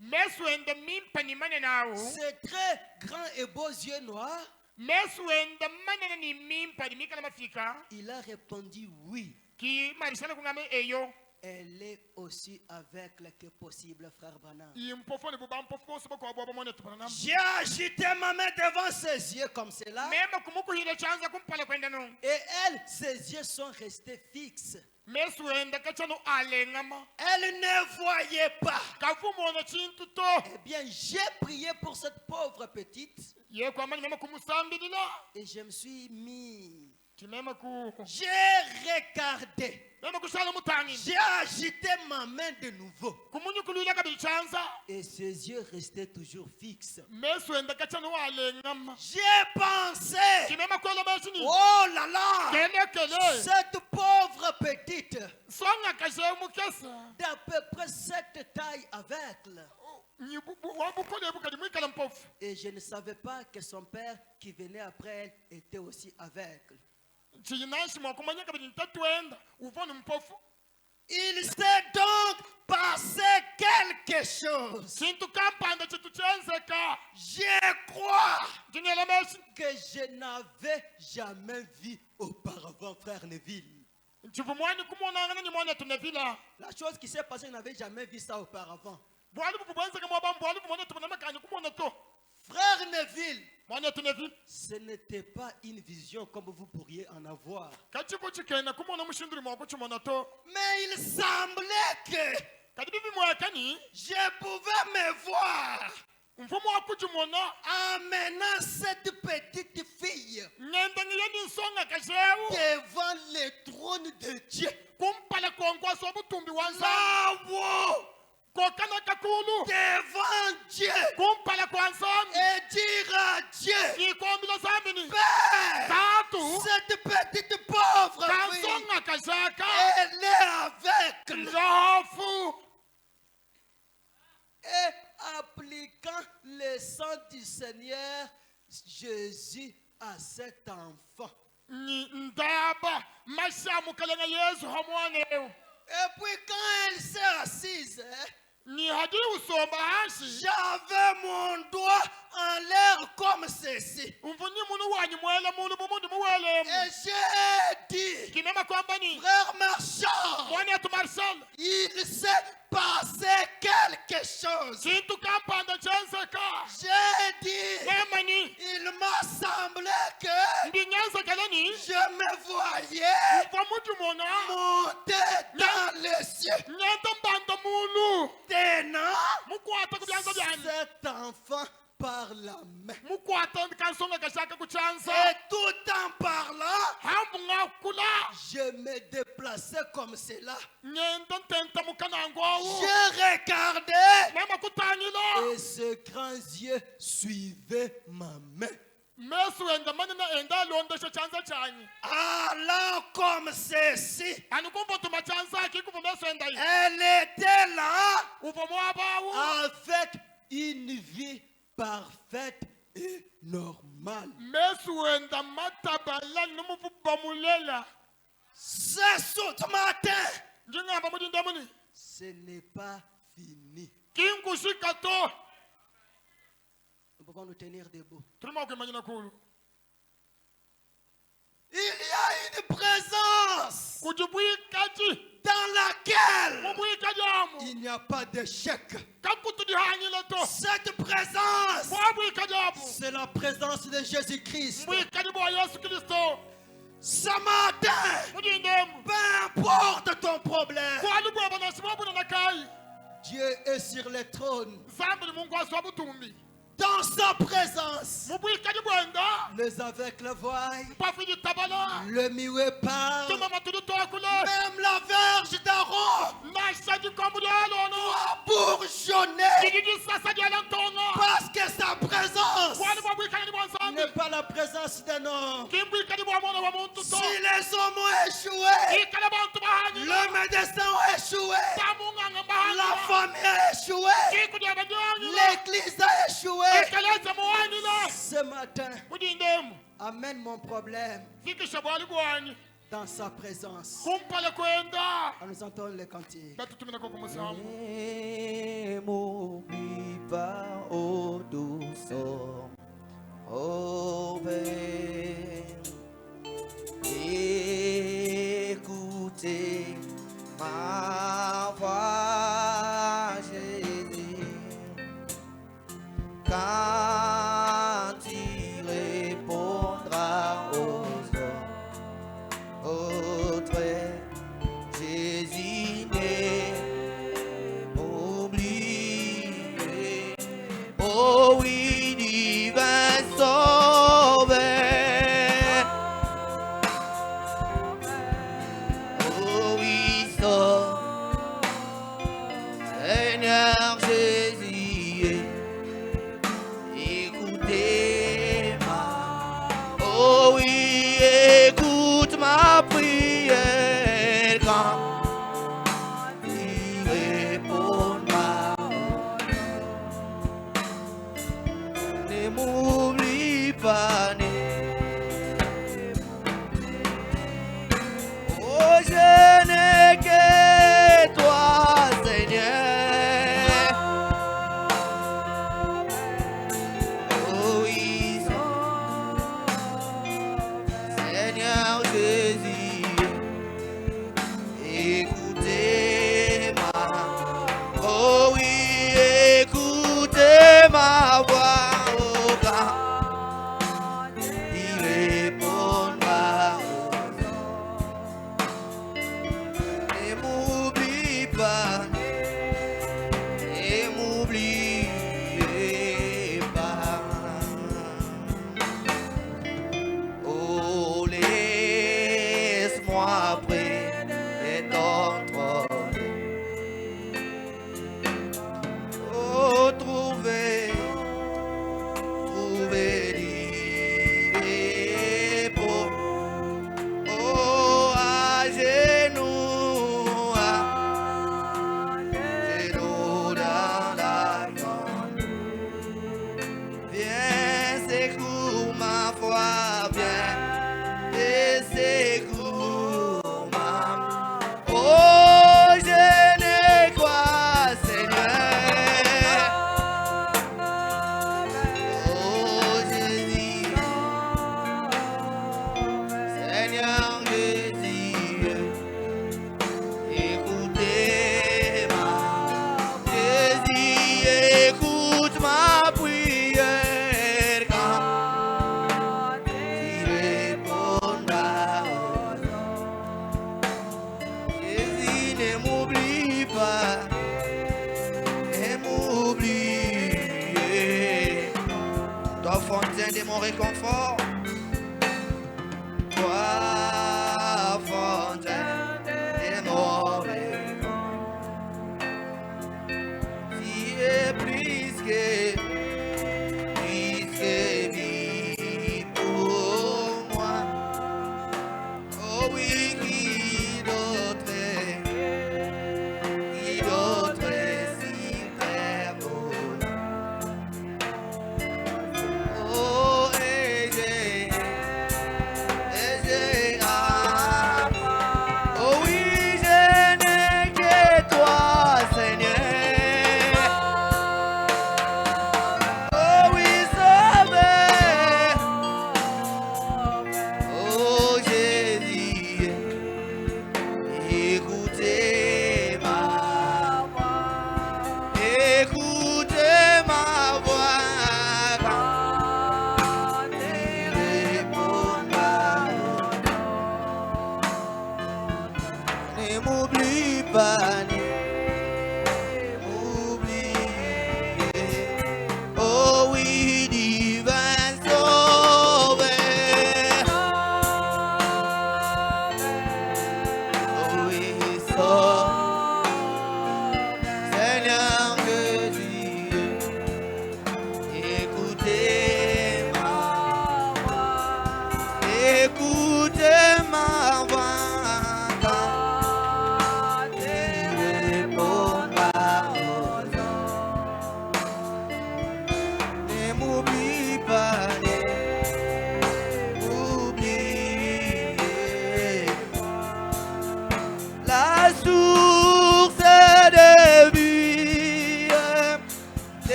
Speaker 3: mesu enda mimpa ni manene awo
Speaker 2: ces très grands et beaux yeux noirs,
Speaker 3: mesu enda manene ni mimpa ni mikala mafika
Speaker 2: il a répondu oui.
Speaker 3: ki marishala kungame eyo
Speaker 2: Elle est aussi aveugle que possible, frère Branham.
Speaker 3: impofu ni buba mpofu konse bako wabwaba mwana wetu bananamu
Speaker 2: J'ai agité ma main devant ses yeux comme cela.
Speaker 3: mema kumukuhile chanza kumpala kwenda nu
Speaker 2: Et elle, ses yeux sont restés fixes.
Speaker 3: mesu enda kachano alengama
Speaker 2: Elle ne voyait pas.
Speaker 3: kavumona chintu to
Speaker 2: Eh bien, j'ai prié pour cette pauvre petite
Speaker 3: ye kwamani mema kumusambirila
Speaker 2: et je me suis mis.
Speaker 3: kimema ku
Speaker 2: J'ai regardé.
Speaker 3: mema kushala mutangini
Speaker 2: J'ai agité ma main de nouveau.
Speaker 3: kumunyukulwila kabili chanza
Speaker 2: Et ses yeux restaient toujours fixes.
Speaker 3: mesu enda kachano alengama
Speaker 2: J'ai pensé.
Speaker 3: kimema kwela mesini
Speaker 2: Oh là là.
Speaker 3: kele kele
Speaker 2: Cette pauvre petite
Speaker 3: songa kasheu mukesa
Speaker 2: d'à peu près cette taille aveugle.
Speaker 3: wabukolebu kadi mwikala mpofu
Speaker 2: Et je ne savais pas que son père qui venait après elle était aussi aveugle.
Speaker 3: chiyinanshi mwakumanya kabili ntatuenda uvona mpofu
Speaker 2: Il s'est donc passé quelque chose.
Speaker 3: chintu kampanda chitu chenzeka
Speaker 2: Je crois
Speaker 3: jinyela mesi
Speaker 2: que je n'avais jamais vu auparavant, frère Neville.
Speaker 3: chivumwani kumonangana ni mwana tunevila
Speaker 2: La chose qui s'est passée, je n'avais jamais vu ça auparavant.
Speaker 3: bwali bububwenzeka mwabambu bwali bumona tubanamakanyi kumona to
Speaker 2: Frère Neville,
Speaker 3: mwana tunevila
Speaker 2: ce n'était pas une vision comme vous pourriez en avoir.
Speaker 3: kachiko chikena kumona mushinduri mwako chimona to
Speaker 2: Mais il semblait que
Speaker 3: kadi bibi mwakani
Speaker 2: je pouvais me voir.
Speaker 3: mfumu wa kujimona
Speaker 2: amenant cette petite fille
Speaker 3: ngenda ngiyeni nsonga kashewu
Speaker 2: devant le trône de Dieu.
Speaker 3: kumpala kongwa so butumbi wanza
Speaker 2: Là-haut,
Speaker 3: kokana kakulu
Speaker 2: devant Dieu,
Speaker 3: kumpala kwanzami
Speaker 2: et dire à Dieu,
Speaker 3: ikombila zamini
Speaker 2: Père,
Speaker 3: tatu
Speaker 2: cette petite pauvre fille,
Speaker 3: kansonga kashaka
Speaker 2: elle est aveugle.
Speaker 3: njofu
Speaker 2: Et appliquant le sang du Seigneur Jésus à cet enfant.
Speaker 3: ni ndaba mashamu kalenga yesu hamwanewu
Speaker 2: Et puis quand elle s'est assise,
Speaker 3: ni hadi usomba hansi
Speaker 2: j'avais mon doigt en l'air comme ceci.
Speaker 3: umvuni munu wanyu mwele munu bumundi muwelemu
Speaker 2: Et j'ai dit,
Speaker 3: kinema kwamba ni
Speaker 2: frère Marchand,
Speaker 3: mwana yetu Marcel
Speaker 2: il s'est passé quelque chose.
Speaker 3: kintu kampanda chenseka
Speaker 2: J'ai dit,
Speaker 3: nemani
Speaker 2: il m'a semblé que
Speaker 3: ndinyanza kaleni
Speaker 2: je me voyais
Speaker 3: uva mutu mona
Speaker 2: monter dans les cieux.
Speaker 3: nyenda mbanda mulu
Speaker 2: Tenant
Speaker 3: mukwata kubyanza byani
Speaker 2: cet enfant par la main.
Speaker 3: mukwata kansonga kashaka kuchanza
Speaker 2: Et tout en parlant,
Speaker 3: hambu ngakula
Speaker 2: je me déplaçais comme cela.
Speaker 3: nyenda ntenta mukanangowu
Speaker 2: Je regardais
Speaker 3: mama kutanyila
Speaker 2: et ce grand yeux suivait ma main.
Speaker 3: mesu enda manina enda londesha chanza chanyi
Speaker 2: Allant comme ceci.
Speaker 3: anikumva tuma chanza kikuva mesu enda yi
Speaker 2: Elle était là
Speaker 3: uva mwabawu
Speaker 2: avec une vie parfaite et normale.
Speaker 3: mesu enda matabala numuvuba mulela
Speaker 2: C'est ce matin.
Speaker 3: njingamba mudindamuni
Speaker 2: Ce n'est pas fini.
Speaker 3: kinkushika to
Speaker 2: Nous pouvons nous tenir debout.
Speaker 3: tulima kwimanyina kulu
Speaker 2: Il y a une présence
Speaker 3: kujibwikaji
Speaker 2: dans laquelle
Speaker 3: mubwikaji amu
Speaker 2: il n'y a pas d'échec.
Speaker 3: kakutudihanyile to
Speaker 2: Cette présence,
Speaker 3: bwabwikaji amu
Speaker 2: c'est la présence de Jésus-Christ.
Speaker 3: mbwikaji bwa yesu kristo
Speaker 2: Ce matin,
Speaker 3: mudindemu
Speaker 2: peu importe ton problème,
Speaker 3: kwali bwaba nasimabuna nakayi
Speaker 2: Dieu est sur le trône.
Speaker 3: zambili mungu aswa butumbi
Speaker 2: Dans sa présence,
Speaker 3: mubwikaji bwenda
Speaker 2: les aveugles voient,
Speaker 3: mpafiji tabala
Speaker 2: le muet parle,
Speaker 3: tumama tudutokule
Speaker 2: même la verge d'Aaron
Speaker 3: nashaji kombu lyalono
Speaker 2: doit bourgeonner
Speaker 3: kijiji sasa lyalantonga
Speaker 2: parce que sa présence
Speaker 3: kwali bwabwikani bwanzambi
Speaker 2: n'est pas la présence d'un homme.
Speaker 3: kimbwikani bwa mwana wa muntu to
Speaker 2: Si les hommes ont échoué,
Speaker 3: ikala bantu bahanyila
Speaker 2: le médecin a échoué,
Speaker 3: tamunganga
Speaker 2: la
Speaker 3: bahanyila
Speaker 2: famille a échoué,
Speaker 3: kikudya banyanyila
Speaker 2: l'église a échoué.
Speaker 3: ikaleza muwanyila
Speaker 2: Ce matin,
Speaker 3: mudindemu
Speaker 2: amène mon problème
Speaker 3: fikisha bwali bwanyi
Speaker 2: dans sa présence.
Speaker 3: kumpale kwenda
Speaker 2: On nous entend les cantiques.
Speaker 3: batutuminako kumusamu
Speaker 1: Ne m'oublie pas, ô douceur, ô Père, écoutez ma voix, Jésus, quand il répondra aux autres, Jésus n'est oublié. Oh oui, divin sauveur. Oh oui, sauve. Seigneur Jésus, écoutez-moi. Oh oui, écoute ma prière quand il répondra. Ne m'oublie pas, oh, je n'ai que toi, Seigneur. Oh oui, Seigneur Jésus, écoutez-moi. Oh oui, écoutez ma voix, oh God. fois bien et secours ma. Oh, je n'ai quoi, Seigneur. Oh, Jésus, Seigneur Jésus, écoutez-moi. Jésus, écoute ma prière quand il répondra. Jésus, ne m'oublie pas, ne m'oublie. Toi, fontaine de mon réconfort, toi